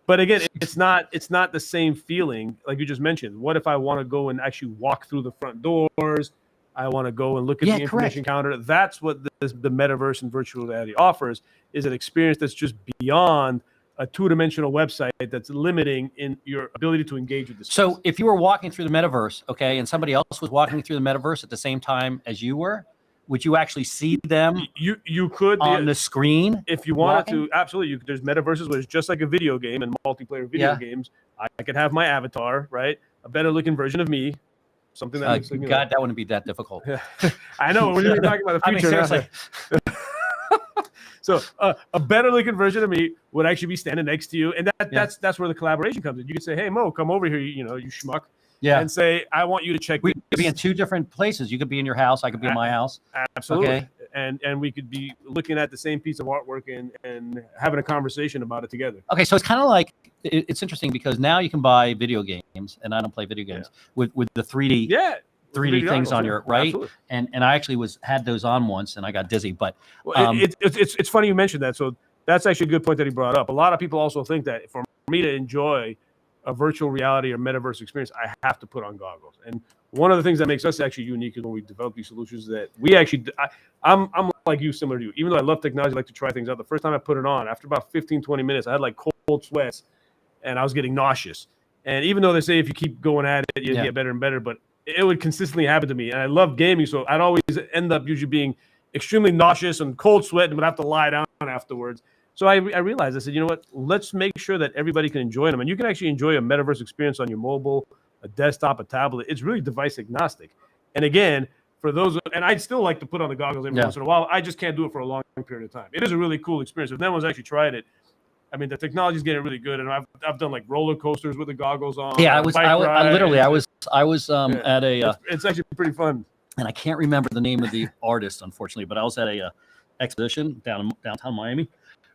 But again, it's not the same feeling like you just mentioned. What if I want to go and actually walk through the front doors? I want to go and look at the information counter. That's what the metaverse and virtual reality offers, is an experience that's just beyond a two-dimensional website that's limiting in your ability to engage with the space. So if you were walking through the metaverse, okay, and somebody else was walking through the metaverse at the same time as you were, would you actually see them you could on the screen if you wanted walking? to? Absolutely. There's metaverses where it's just like a video game and multiplayer video games. I could have my avatar, right? A better looking version of me. Something that looks like, God, that wouldn't be that difficult. I know. We're really talking about the future. Seriously. So a better looking version of me would actually be standing next to you, and that's where the collaboration comes in. You could say, "Hey, Mo, come over here, you schmuck," and say, "I want you to check." We could be in two different places. You could be in your house. I could be in my house. Absolutely. Okay. And we could be looking at the same piece of artwork and having a conversation about it together. Okay, so it's kind of like it's interesting because now you can buy video games, and I don't play video games with the 3D. 3D things on your right. Absolutely. And I actually had those on once and I got dizzy, but it's funny you mentioned that. So that's actually a good point that he brought up. A lot of people also think that for me to enjoy a virtual reality or metaverse experience, I have to put on goggles. And one of the things that makes us actually unique is when we develop these solutions that we actually, I'm like you, similar to you. Even though I love technology, I like to try things out. The first time I put it on, after about 15, 20 minutes, I had like cold sweats and I was getting nauseous. And even though they say if you keep going at it, you get better and better, but it would consistently happen to me. And I love gaming, so I'd always end up usually being extremely nauseous and cold sweat and would have to lie down afterwards. So I realized, I said, you know what, let's make sure that everybody can enjoy them. And you can actually enjoy a metaverse experience on your mobile, a desktop, a tablet. It's really device agnostic. And again, for those, and I'd still like to put on the goggles every once in a while. I just can't do it for a long period of time. It is a really cool experience. If no one's actually tried it, I mean, the technology is getting really good, and I've done like roller coasters with the goggles on. Yeah, I was at a. It's actually pretty fun. And I can't remember the name of the artist, unfortunately, but I was at a exhibition downtown Miami,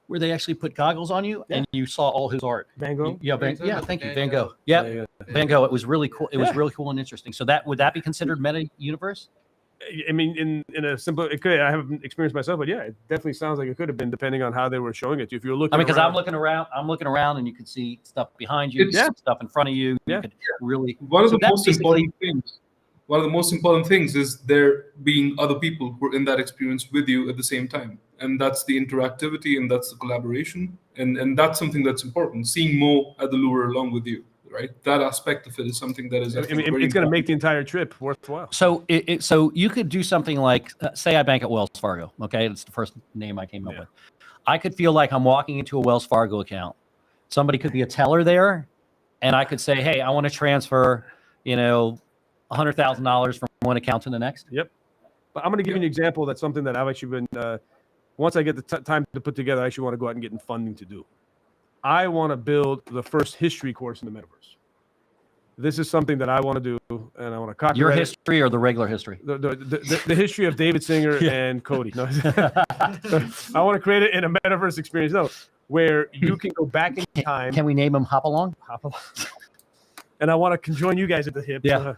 where they actually put goggles on you, and you saw all his art. Van Gogh. Thank you, Van Gogh. Yeah, Van Gogh. It was really cool. It was really cool and interesting. So would that be considered meta universe? I mean, in a simple, it could. I haven't experienced myself, but yeah, it definitely sounds like it could have been, depending on how they were showing it to you. If you're looking, because I'm looking around, and you could see stuff behind you, stuff in front of you. You could really. One of the most important things is there being other people who are in that experience with you at the same time, and that's the interactivity and that's the collaboration, and that's something that's important. Seeing Mo at the lure along with you. Right, that aspect of it is something that is. I mean, it's going to make the entire trip worthwhile. So, so you could do something like, say, I bank at Wells Fargo. Okay, it's the first name I came up with. I could feel like I'm walking into a Wells Fargo account. Somebody could be a teller there, and I could say, "Hey, I want to transfer, $100,000 from one account to the next." Yep. But I'm going to give you an example. That's something that I've actually been. Once I get the time to put together, I actually want to go out and get funding to do. I want to build the first history course in the metaverse. This is something that I want to do, and I want to copyright your history or the regular history. The history of David Singer and Cody. No, I want to create it in a metaverse experience, where you can go back in time. Can we name him Hopalong? And I want to conjoin you guys at the hip. Yeah.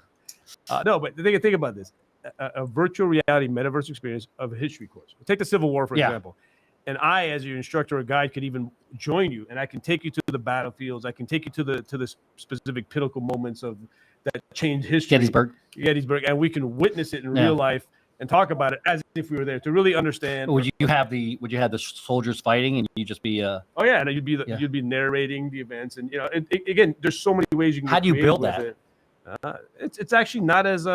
No, but think about this: a virtual reality metaverse experience of a history course. Take the Civil War for example. And I, as your instructor or guide, could even join you, and I can take you to the battlefields. I can take you to the specific pinnacle moments of that changed history. Gettysburg, and we can witness it in real life and talk about it as if we were there to really understand. Would you have the soldiers fighting, and you just be? Oh yeah, and you'd be narrating the events, and again, there's so many ways you can. How do you build that? It's actually not as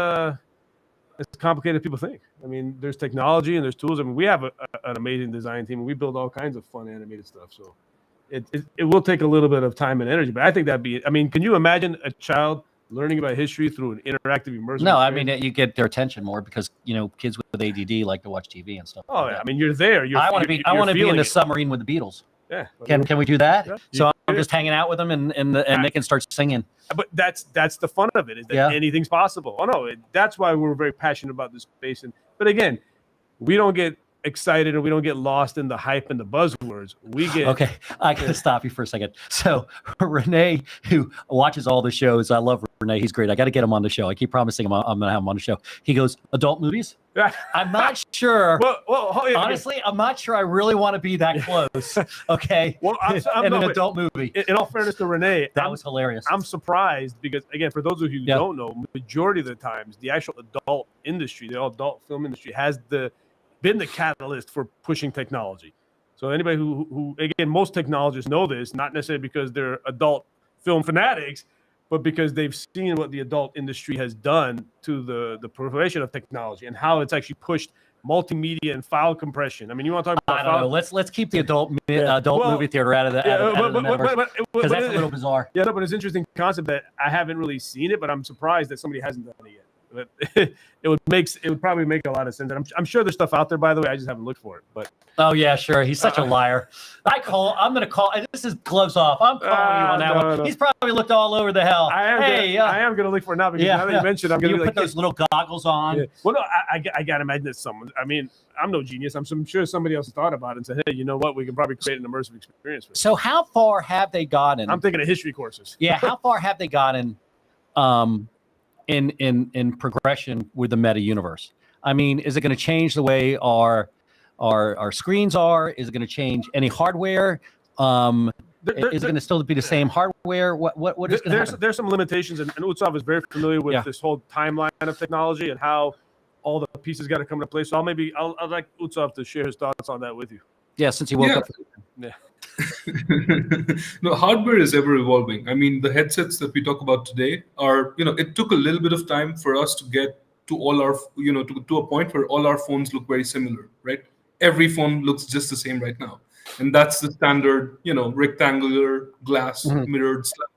complicated as people think. I mean, there's technology and there's tools. I mean, we have an amazing design team, and we build all kinds of fun animated stuff. So it will take a little bit of time and energy, but I think can you imagine a child learning about history through an interactive immersive No, experience? I mean, you get their attention more because, kids with ADD like to watch TV and stuff. Oh, yeah. I mean, you're there. I want to be in the submarine with the Beatles. Yeah. Can we do that? Yeah. So I'm just hanging out with them and they can start singing. But that's the fun of it, is that anything's possible. Oh no, that's why we're very passionate about this space. But again, we don't get excited and we don't get lost in the hype and the buzzwords. We get okay. I gotta stop you for a second. So Renee, who watches all the shows, I love Renee. He's great. I got to get him on the show. I keep promising him I'm gonna have him on the show. He goes, adult movies. I'm not sure. Honestly, I'm not sure I really want to be that close. Okay. Well, in an adult movie. In all fairness to Renee, that was hilarious. I'm surprised because, again, for those of you who don't know, majority of the times, the actual adult industry, the adult film industry, has been the catalyst for pushing technology. So anybody who again, most technologists know this, not necessarily because they're adult film fanatics, but because they've seen what the adult industry has done to the proliferation of technology and how it's actually pushed multimedia and file compression. I mean, you want to talk about I don't know. Let's keep the adult movie theater out of the metaverse, because that's a little bizarre. Yeah, no, but it's an interesting concept that I haven't really seen it, but I'm surprised that somebody hasn't done it yet. But it would probably make a lot of sense. And I'm sure there's stuff out there, by the way. I just haven't looked for it. But oh yeah, sure. He's such a liar. I'm going to call. This is gloves off. I'm calling you on that one. No. He's probably looked all over the hell. I am going to look for it now because now that you mentioned, I'm going to put those little goggles on. Yeah. Well, no, I got to imagine that someone. I mean, I'm no genius. I'm sure somebody else thought about it and said, hey, you know what? We can probably create an immersive experience for it. So how far have they gotten? I'm thinking of history courses. Yeah, how far have they gotten? In progression with the meta universe? I mean, is it going to change the way our screens are? Is it going to change any hardware? Is it going to still be the same hardware? What is going to happen? There's some limitations, and Utsav is very familiar with this whole timeline of technology and how all the pieces got to come into place. So I'll like Utsav to share his thoughts on that with you. Yeah, since he woke up. Yeah. No, hardware is ever evolving. I mean, the headsets that we talk about today are, it took a little bit of time for us to get to all our, to a point where all our phones look very similar, right? Every phone looks just the same right now. And that's the standard, rectangular glass mirrored slab.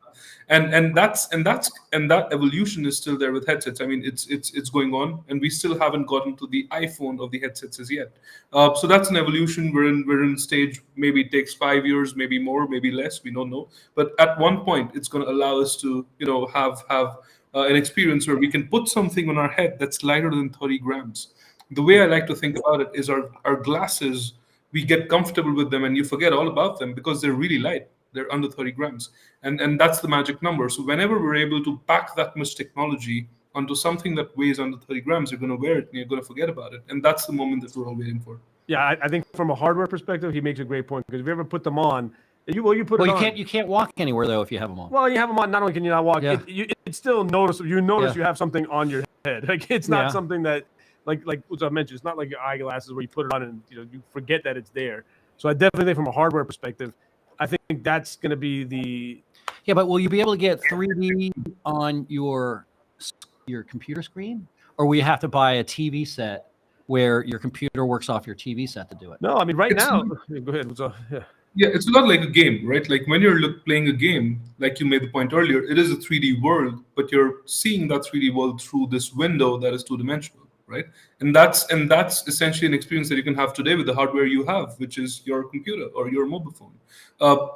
And that evolution is still there with headsets. I mean, it's going on, and we still haven't gotten to the iPhone of the headsets as yet. So that's an evolution. We're in stage. Maybe it takes 5 years, maybe more, maybe less. We don't know. But at one point, it's going to allow us to have an experience where we can put something on our head that's lighter than 30 grams. The way I like to think about it is our glasses. We get comfortable with them, and you forget all about them because they're really light. They're under 30 grams. And that's the magic number. So whenever we're able to pack that much technology onto something that weighs under 30 grams, you're going to wear it and you're going to forget about it. And that's the moment that we're all waiting for. Yeah, I think from a hardware perspective, he makes a great point, because if you ever put them on, you can't walk anywhere though if you have them on. Well, you have them on. Not only can you not walk, it's still noticeable. You notice you have something on your head. Like it's not something that, like I mentioned, it's not like your eyeglasses where you put it on and you forget that it's there. So I definitely think from a hardware perspective, I think that's going to be the. Yeah, but will you be able to get 3D on your computer screen, or will you have to buy a TV set where your computer works off your TV set to do it? No, I mean go ahead. Yeah, it's a lot like a game, right? Like when you're playing a game, like you made the point earlier, it is a 3D world, but you're seeing that 3D world through this window that is two-dimensional, right? And that's essentially an experience that you can have today with the hardware you have, which is your computer or your mobile phone.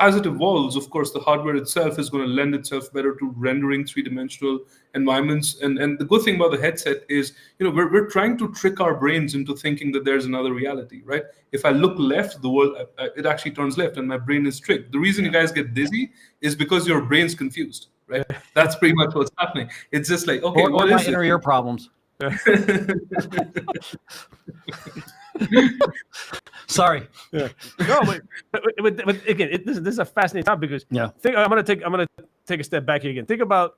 As it evolves, of course, the hardware itself is going to lend itself better to rendering three-dimensional environments. And the good thing about the headset is, we're trying to trick our brains into thinking that there's another reality, right? If I look left, the world, it actually turns left, and my brain is tricked. The reason you guys get dizzy is because your brain's confused, right? That's pretty much what's happening. It's just like, okay, what is inner ear problems? Sorry. Yeah. No, but again, this is a fascinating topic, because I'm gonna take a step back here again. Think about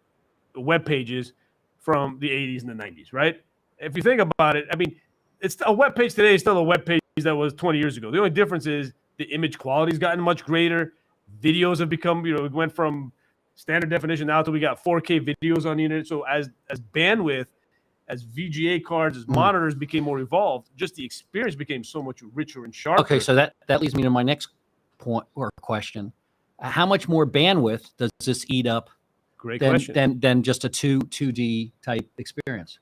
web pages from the 80s and the 90s, right? If you think about it, I mean, it's a web page today is still a web page that was 20 years ago. The only difference is the image quality's gotten much greater. Videos have become, it went from standard definition now to we got 4K videos on the internet. So as bandwidth, as VGA cards, as monitors became more evolved, just the experience became so much richer and sharper. Okay, so that leads me to my next point or question. How much more bandwidth does this eat up than just a 2D type experience?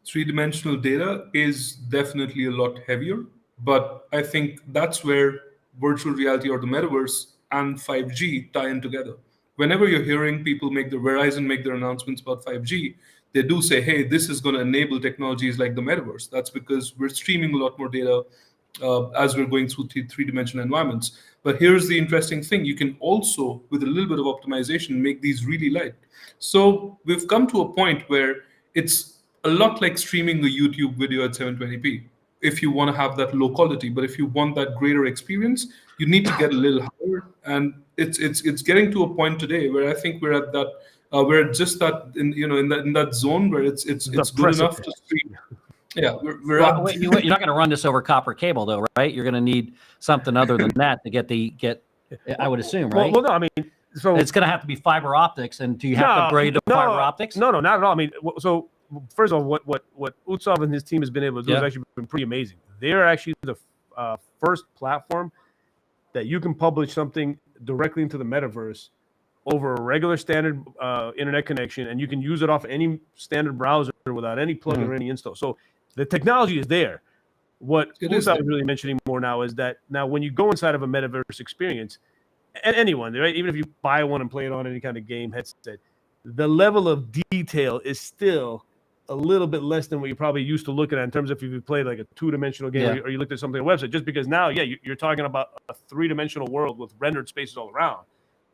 Three-dimensional data is definitely a lot heavier, but I think that's where virtual reality or the metaverse and 5G tie in together. Whenever you're hearing people Verizon make their announcements about 5G, they do say, hey, this is going to enable technologies like the metaverse. That's because we're streaming a lot more data as we're going through three-dimensional environments. But here's the interesting thing. You can also, with a little bit of optimization, make these really light. So we've come to a point where it's a lot like streaming a YouTube video at 720p if you want to have that low quality. But if you want that greater experience, you need to get a little higher. And it's getting to a point today where I think we're at that we're just that in that zone where it's good enough to stream. Yeah, we're Well, you're not going to run this over copper cable, though, right? You're going to need something other than that to get. I would assume, right? Well, no, I mean, so it's going to have to be fiber optics, and do you have to upgrade to fiber optics? No, not at all. I mean, so first of all, what Utsav and his team has been able to do has actually been pretty amazing. They're actually the first platform that you can publish something directly into the metaverse over a regular standard internet connection, and you can use it off any standard browser without any plugin or any install. So the technology is there. What Utsav is really mentioning more now is that now when you go inside of a metaverse experience, and anyone, right, even if you buy one and play it on any kind of game headset, the level of detail is still a little bit less than what you're probably used to looking at in terms of if you played like a two-dimensional game or you looked at something on a website, just because now, you're talking about a three-dimensional world with rendered spaces all around.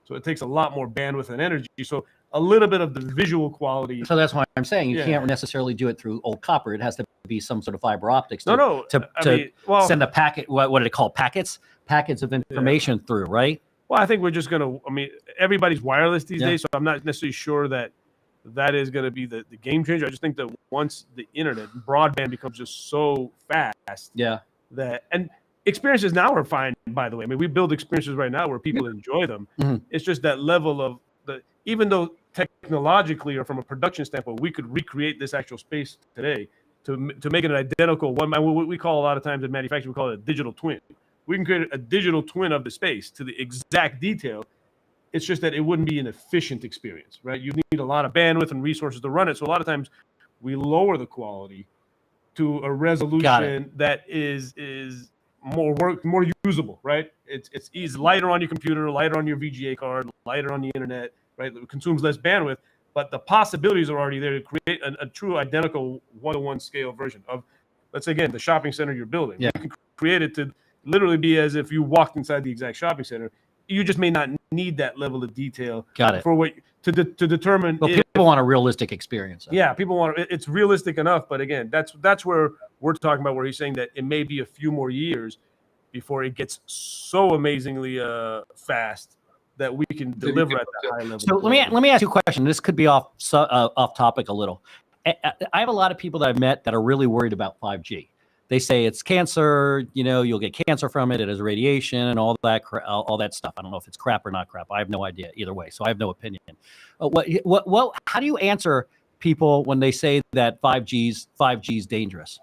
So it takes a lot more bandwidth and energy. So a little bit of the visual quality. So that's why I'm saying you can't necessarily do it through old copper. It has to be some sort of fiber optics to send a packet. What do they call packets? Packets of information through, right? Well, I think we're just going to, I mean, everybody's wireless these days, so I'm not necessarily sure that is going to be the game changer. I just think that once the internet, broadband becomes just so fast, and experiences now are fine, by the way. I mean, we build experiences right now where people enjoy them. It's just that level of even though technologically or from a production standpoint, we could recreate this actual space today to make it an identical one. What we call a lot of times in manufacturing, we call it a digital twin. We can create a digital twin of the space to the exact detail. It's just that it wouldn't be an efficient experience, right? You need a lot of bandwidth and resources to run it. So a lot of times we lower the quality to a resolution that is more usable, right? It's easy, lighter on your computer, lighter on your VGA card, lighter on the internet, right? It consumes less bandwidth, but the possibilities are already there to create a true identical one-to-one scale version of, let's say again, the shopping center you're building. You can create it to literally be as if you walked inside the exact shopping center. You just may not need that level of detail for what to determine. Well, people want a realistic experience. Yeah, people want it's realistic enough, but again, that's where we're talking about where he's saying that it may be a few more years before it gets so amazingly fast that we can deliver at that high level. So let me ask you a question. This could be off topic a little. I have a lot of people that I've met that are really worried about 5G. They say it's cancer, you'll get cancer from it. It is radiation and all that stuff. I don't know if it's crap or not crap. I have no idea either way. So I have no opinion. How do you answer people when they say that 5G's dangerous?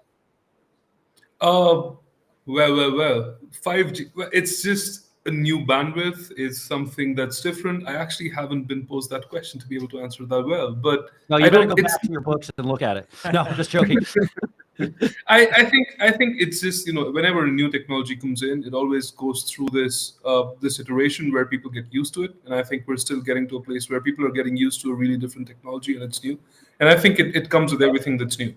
Well. 5G, it's just a new bandwidth is something that's different. I actually haven't been posed that question to be able to answer that well, but no, you better go back to your books and look at it. No, just joking. I think it's just, whenever a new technology comes in, it always goes through this iteration where people get used to it. And I think we're still getting to a place where people are getting used to a really different technology and it's new. And I think it comes with everything that's new.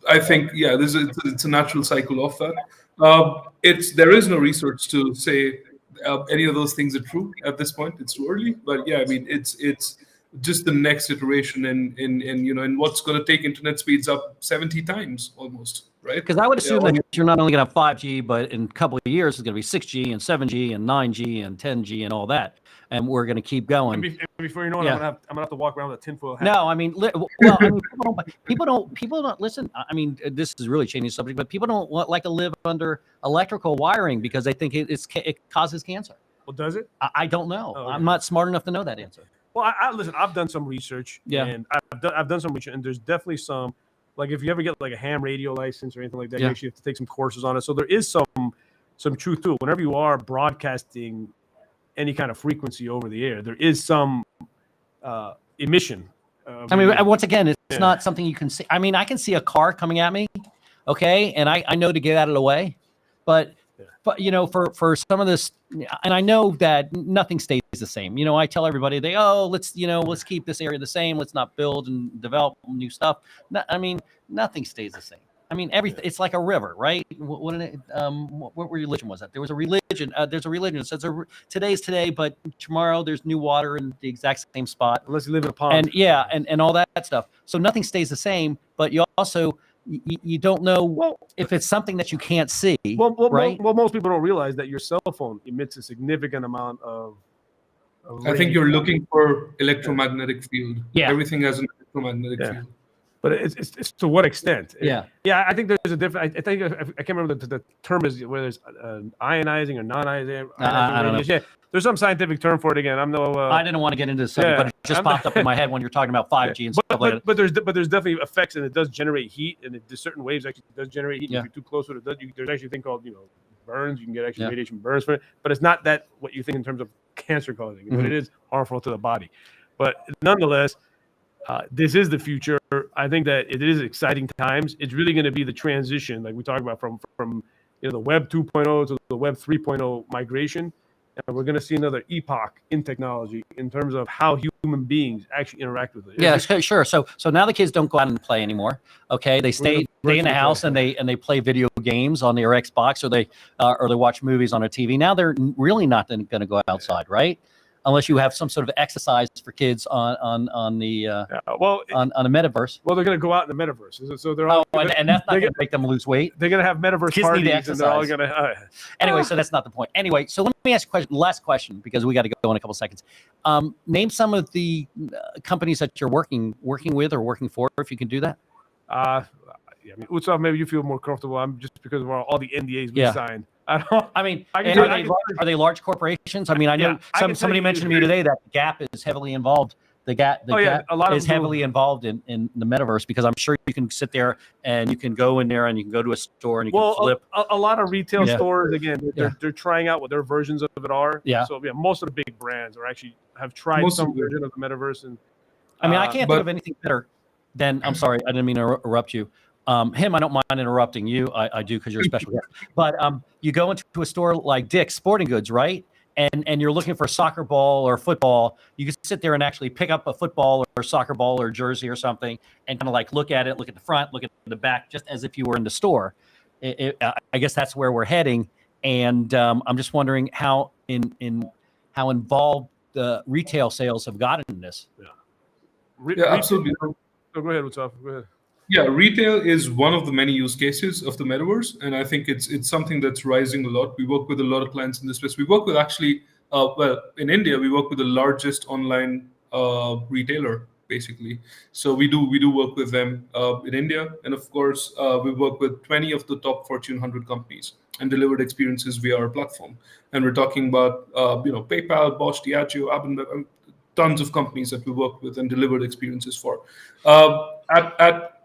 I think, it's a natural cycle of that. There is no research to say any of those things are true at this point. It's too early, but I mean, it's just the next iteration in what's going to take internet speeds up 70 times almost, right? Because I would assume that you're not only going to have 5G, but in a couple of years, it's going to be 6G and 7G and 9G and 10G and all that. And we're going to keep going. And before you know it, I'm gonna have to walk around with a tinfoil hat. No, I mean, people don't listen. I mean, this is really changing the subject, but people don't like to live under electrical wiring because they think it causes cancer. Well, does it? I don't know. Oh, I'm not smart enough to know that answer. Well, listen. I've done some research, and I've done some research, and there's definitely some. Like, if you ever get like a ham radio license or anything like that, you actually have to take some courses on it. So there is some truth to it. Whenever you are broadcasting any kind of frequency over the air, there is some emission. I mean, once again, it's not something you can see. I mean, I can see a car coming at me, okay, and I know to get out of the way, but for some of this, and I know that nothing stays the same. I tell everybody let's keep this area the same. Let's not build and develop new stuff. I mean, nothing stays the same. I mean, everything. It's like a river, right? What religion was that? There was a religion. There's a religion that says today's today, but tomorrow there's new water in the exact same spot. Unless you live in a pond. And and all that stuff. So nothing stays the same, but you also you don't know if it's something that you can't see, right? Well, most people don't realize that your cell phone emits a significant amount of I think you're looking for electromagnetic field. Yeah. Everything has an electromagnetic field. But it's to what extent? Yeah. Yeah, I think there's a different. I think I can't remember the term is whether it's ionizing or non-ionizing. I don't know. Yeah, there's some scientific term for it. Again, I'm no. I didn't want to get into the subject, yeah, but it just popped up in my head when you're talking about 5G and stuff like that. But there's definitely effects, and it does generate heat, and there's certain waves actually does generate heat. Yeah. If you're too close to it, there's actually a thing called burns. You can get actually Yeah. radiation burns from it, but it's not that what you think in terms of cancer causing, but it is harmful to the body. But nonetheless. This is the future. I think that it is exciting times. It's really going to be the transition, like we talked about, from the Web 2.0 to the Web 3.0 migration, and we're going to see another epoch in technology in terms of how human beings actually interact with it. Yeah, sure. So now the kids don't go out and play anymore. Okay, they stay in the house and they play video games on their Xbox, or they watch movies on a TV. Now they're really not going to go outside, right? Unless you have some sort of exercise for kids on the metaverse. Well, they're going to go out in the metaverse, so they're all. And that's not going to make them lose weight. They're going to have metaverse Kids need to parties, and they're all going to. Anyway, so that's not the point. Anyway, so let me ask a question. Last question, because we got to go in a couple seconds. Name some of the companies that you're working with or working for, if you can do that. Yeah, I mean, Utsav, maybe you feel more comfortable. I'm just because of all the NDAs we signed. Are they large corporations? I mean, I know somebody mentioned to me today that Gap is heavily involved. Gap is heavily involved in the metaverse, because I'm sure you can sit there and you can go in there and you can go to a store and you can flip. A lot of retail stores, again, they're trying out what their versions of it are. Yeah. So most of the big brands have tried some version of the metaverse. And I mean, I can't think of anything better than. I'm sorry, I didn't mean to interrupt you. Him, I don't mind interrupting you. I do, because you're a special guest. But you go into a store like Dick's Sporting Goods, right? And you're looking for a soccer ball or football. You can sit there and actually pick up a football or soccer ball or jersey or something, and kind of like look at it, look at the front, look at the back, just as if you were in the store. I guess that's where we're heading. And I'm just wondering how involved the retail sales have gotten in this. Yeah, absolutely. Go ahead, Utsav. Go ahead. Yeah, retail is one of the many use cases of the metaverse, and I think it's something that's rising a lot. We work with a lot of clients in this space. We work with actually, in India, we work with the largest online retailer, basically. So we do work with them in India, and of course, we work with 20 of the top Fortune 100 companies and delivered experiences via our platform. And we're talking about PayPal, Bosch, Diageo, Abenbev, tons of companies that we work with and delivered experiences for.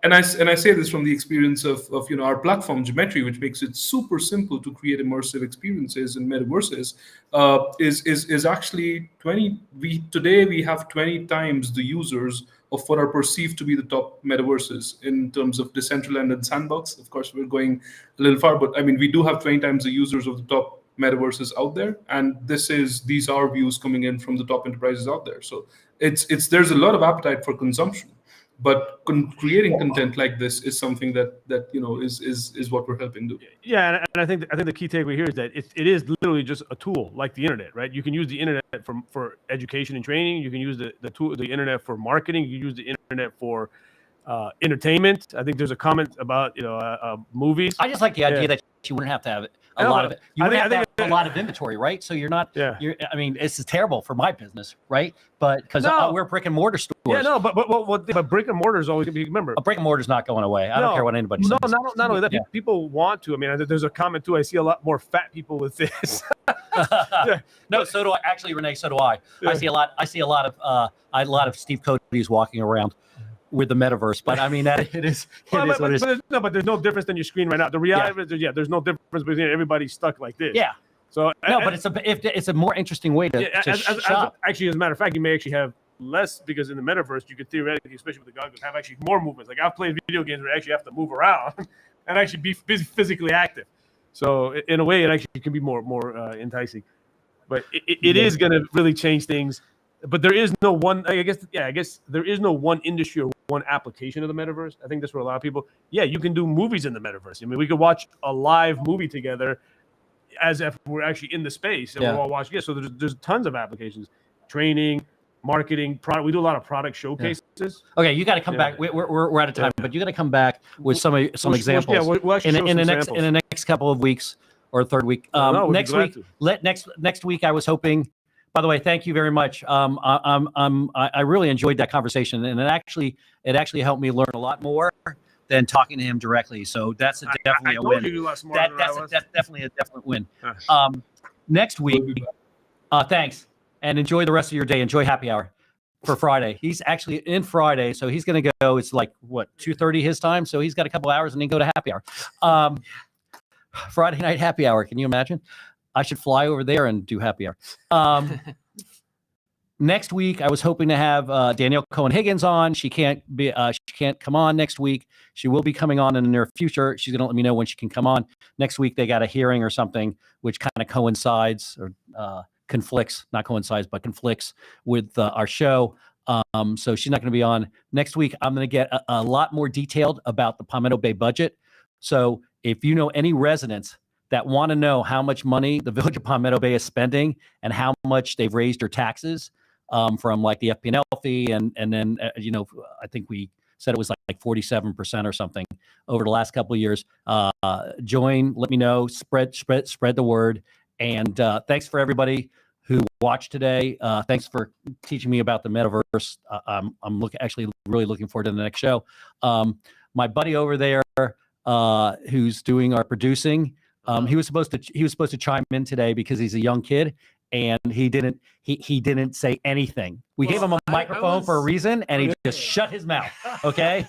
And I say this from the experience of our platform Geometry, which makes it super simple to create immersive experiences in metaverses. Is actually 20. Today we have 20 times the users of what are perceived to be the top metaverses in terms of Decentraland and Sandbox. Of course, we're going a little far, but I mean, we do have 20 times the users of the top metaverses out there, and these are views coming in from the top enterprises out there. So there's a lot of appetite for consumption, but creating content like this is something that is what we're helping do. Yeah, and I think the key takeaway here is that it is literally just a tool like the internet, right? You can use the internet for education and training. You can use the internet for marketing. You can use the internet for entertainment. I think there's a comment about movies. I just like the idea that you wouldn't have to have a lot of it. You wouldn't have to have a lot of inventory, right? So you're not. Yeah. I mean, this is terrible for my business, right? But because we're brick and mortar stores. Yeah, no, but brick and mortar is always going to be. Remember, a brick and mortar is not going away. I don't care what anybody says. No, not only that. Yeah. People want to. I mean, there's a comment too. I see a lot more fat people with this. No, so do I. Actually, Renee, so do I. Yeah. I see a lot of Steve Cody's walking around with the metaverse, but I mean that it is what it is. But there's no difference than your screen right now. The reality is, there's no difference between everybody stuck like this. Yeah. So but it's a more interesting way to shop. Actually, as a matter of fact, you may actually have less, because in the metaverse you could theoretically, especially with the goggles, have actually more movements. Like I've played video games where you actually have to move around and actually be physically active. So in a way, it actually can be more enticing. But it is going to really change things. But there is no one. I guess there is no one industry or one application of the metaverse. I think that's where a lot of people. Yeah, you can do movies in the metaverse. I mean, we could watch a live movie together, as if we're actually in the space and we're all watching. Yeah, so there's tons of applications, training, marketing, product. We do a lot of product showcases. Yeah. Okay, you got to come back. We're out of time, but you got to come back with some examples. We'll in the next couple of weeks or third week. Next week I was hoping By the way, thank you very much. I really enjoyed that conversation, and it actually helped me learn a lot more than talking to him directly. So that's definitely a told win. you a lot smarter than I was. That's definitely a definite win. Next week, thanks, and enjoy the rest of your day. Enjoy happy hour for Friday. He's actually in Friday, so he's going to go. It's like what 2:30 his time, so he's got a couple hours, and then go to happy hour. Friday night happy hour. Can you imagine? I should fly over there and do happy hour. Next week, I was hoping to have Danielle Cohen-Higgins on. She can't come on next week. She will be coming on in the near future. She's going to let me know when she can come on. Next week, they got a hearing or something, which kind of coincides or conflicts, not coincides, but conflicts with our show. So she's not going to be on next week. I'm going to get a lot more detailed about the Palmetto Bay budget. So if you know any residents that want to know how much money the Village of Palmetto Bay is spending and how much they've raised their taxes from like the FP&L fee and then I think we said it was like 47% or something over the last couple of years. Join, let me know, spread the word, and thanks for everybody who watched today. Thanks for teaching me about the metaverse. I'm actually really looking forward to the next show. My buddy over there who's doing our producing. He was supposed to chime in today because he's a young kid, and he didn't say anything. We gave him a microphone for a reason, and he just shut his mouth. Okay,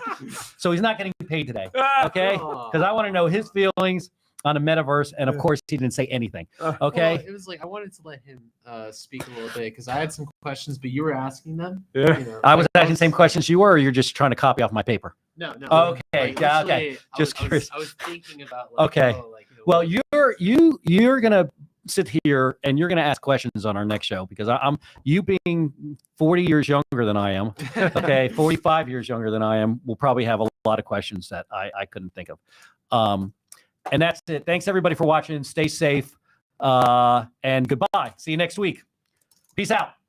so he's not getting paid today. Okay, because I want to know his feelings on the metaverse, and of course he didn't say anything. Okay, well, it was like I wanted to let him speak a little bit because I had some questions, but you were asking them. Yeah, I was asking the same questions you were, or you're just trying to copy off my paper. No. Okay, yeah, okay. Just curious. I was thinking about okay. Well, you're gonna sit here and you're gonna ask questions on our next show because I'm you being 40 years younger than I am, okay, 45 years younger than I am, will probably have a lot of questions that I couldn't think of. And that's it. Thanks everybody for watching. Stay safe, and goodbye. See you next week. Peace out.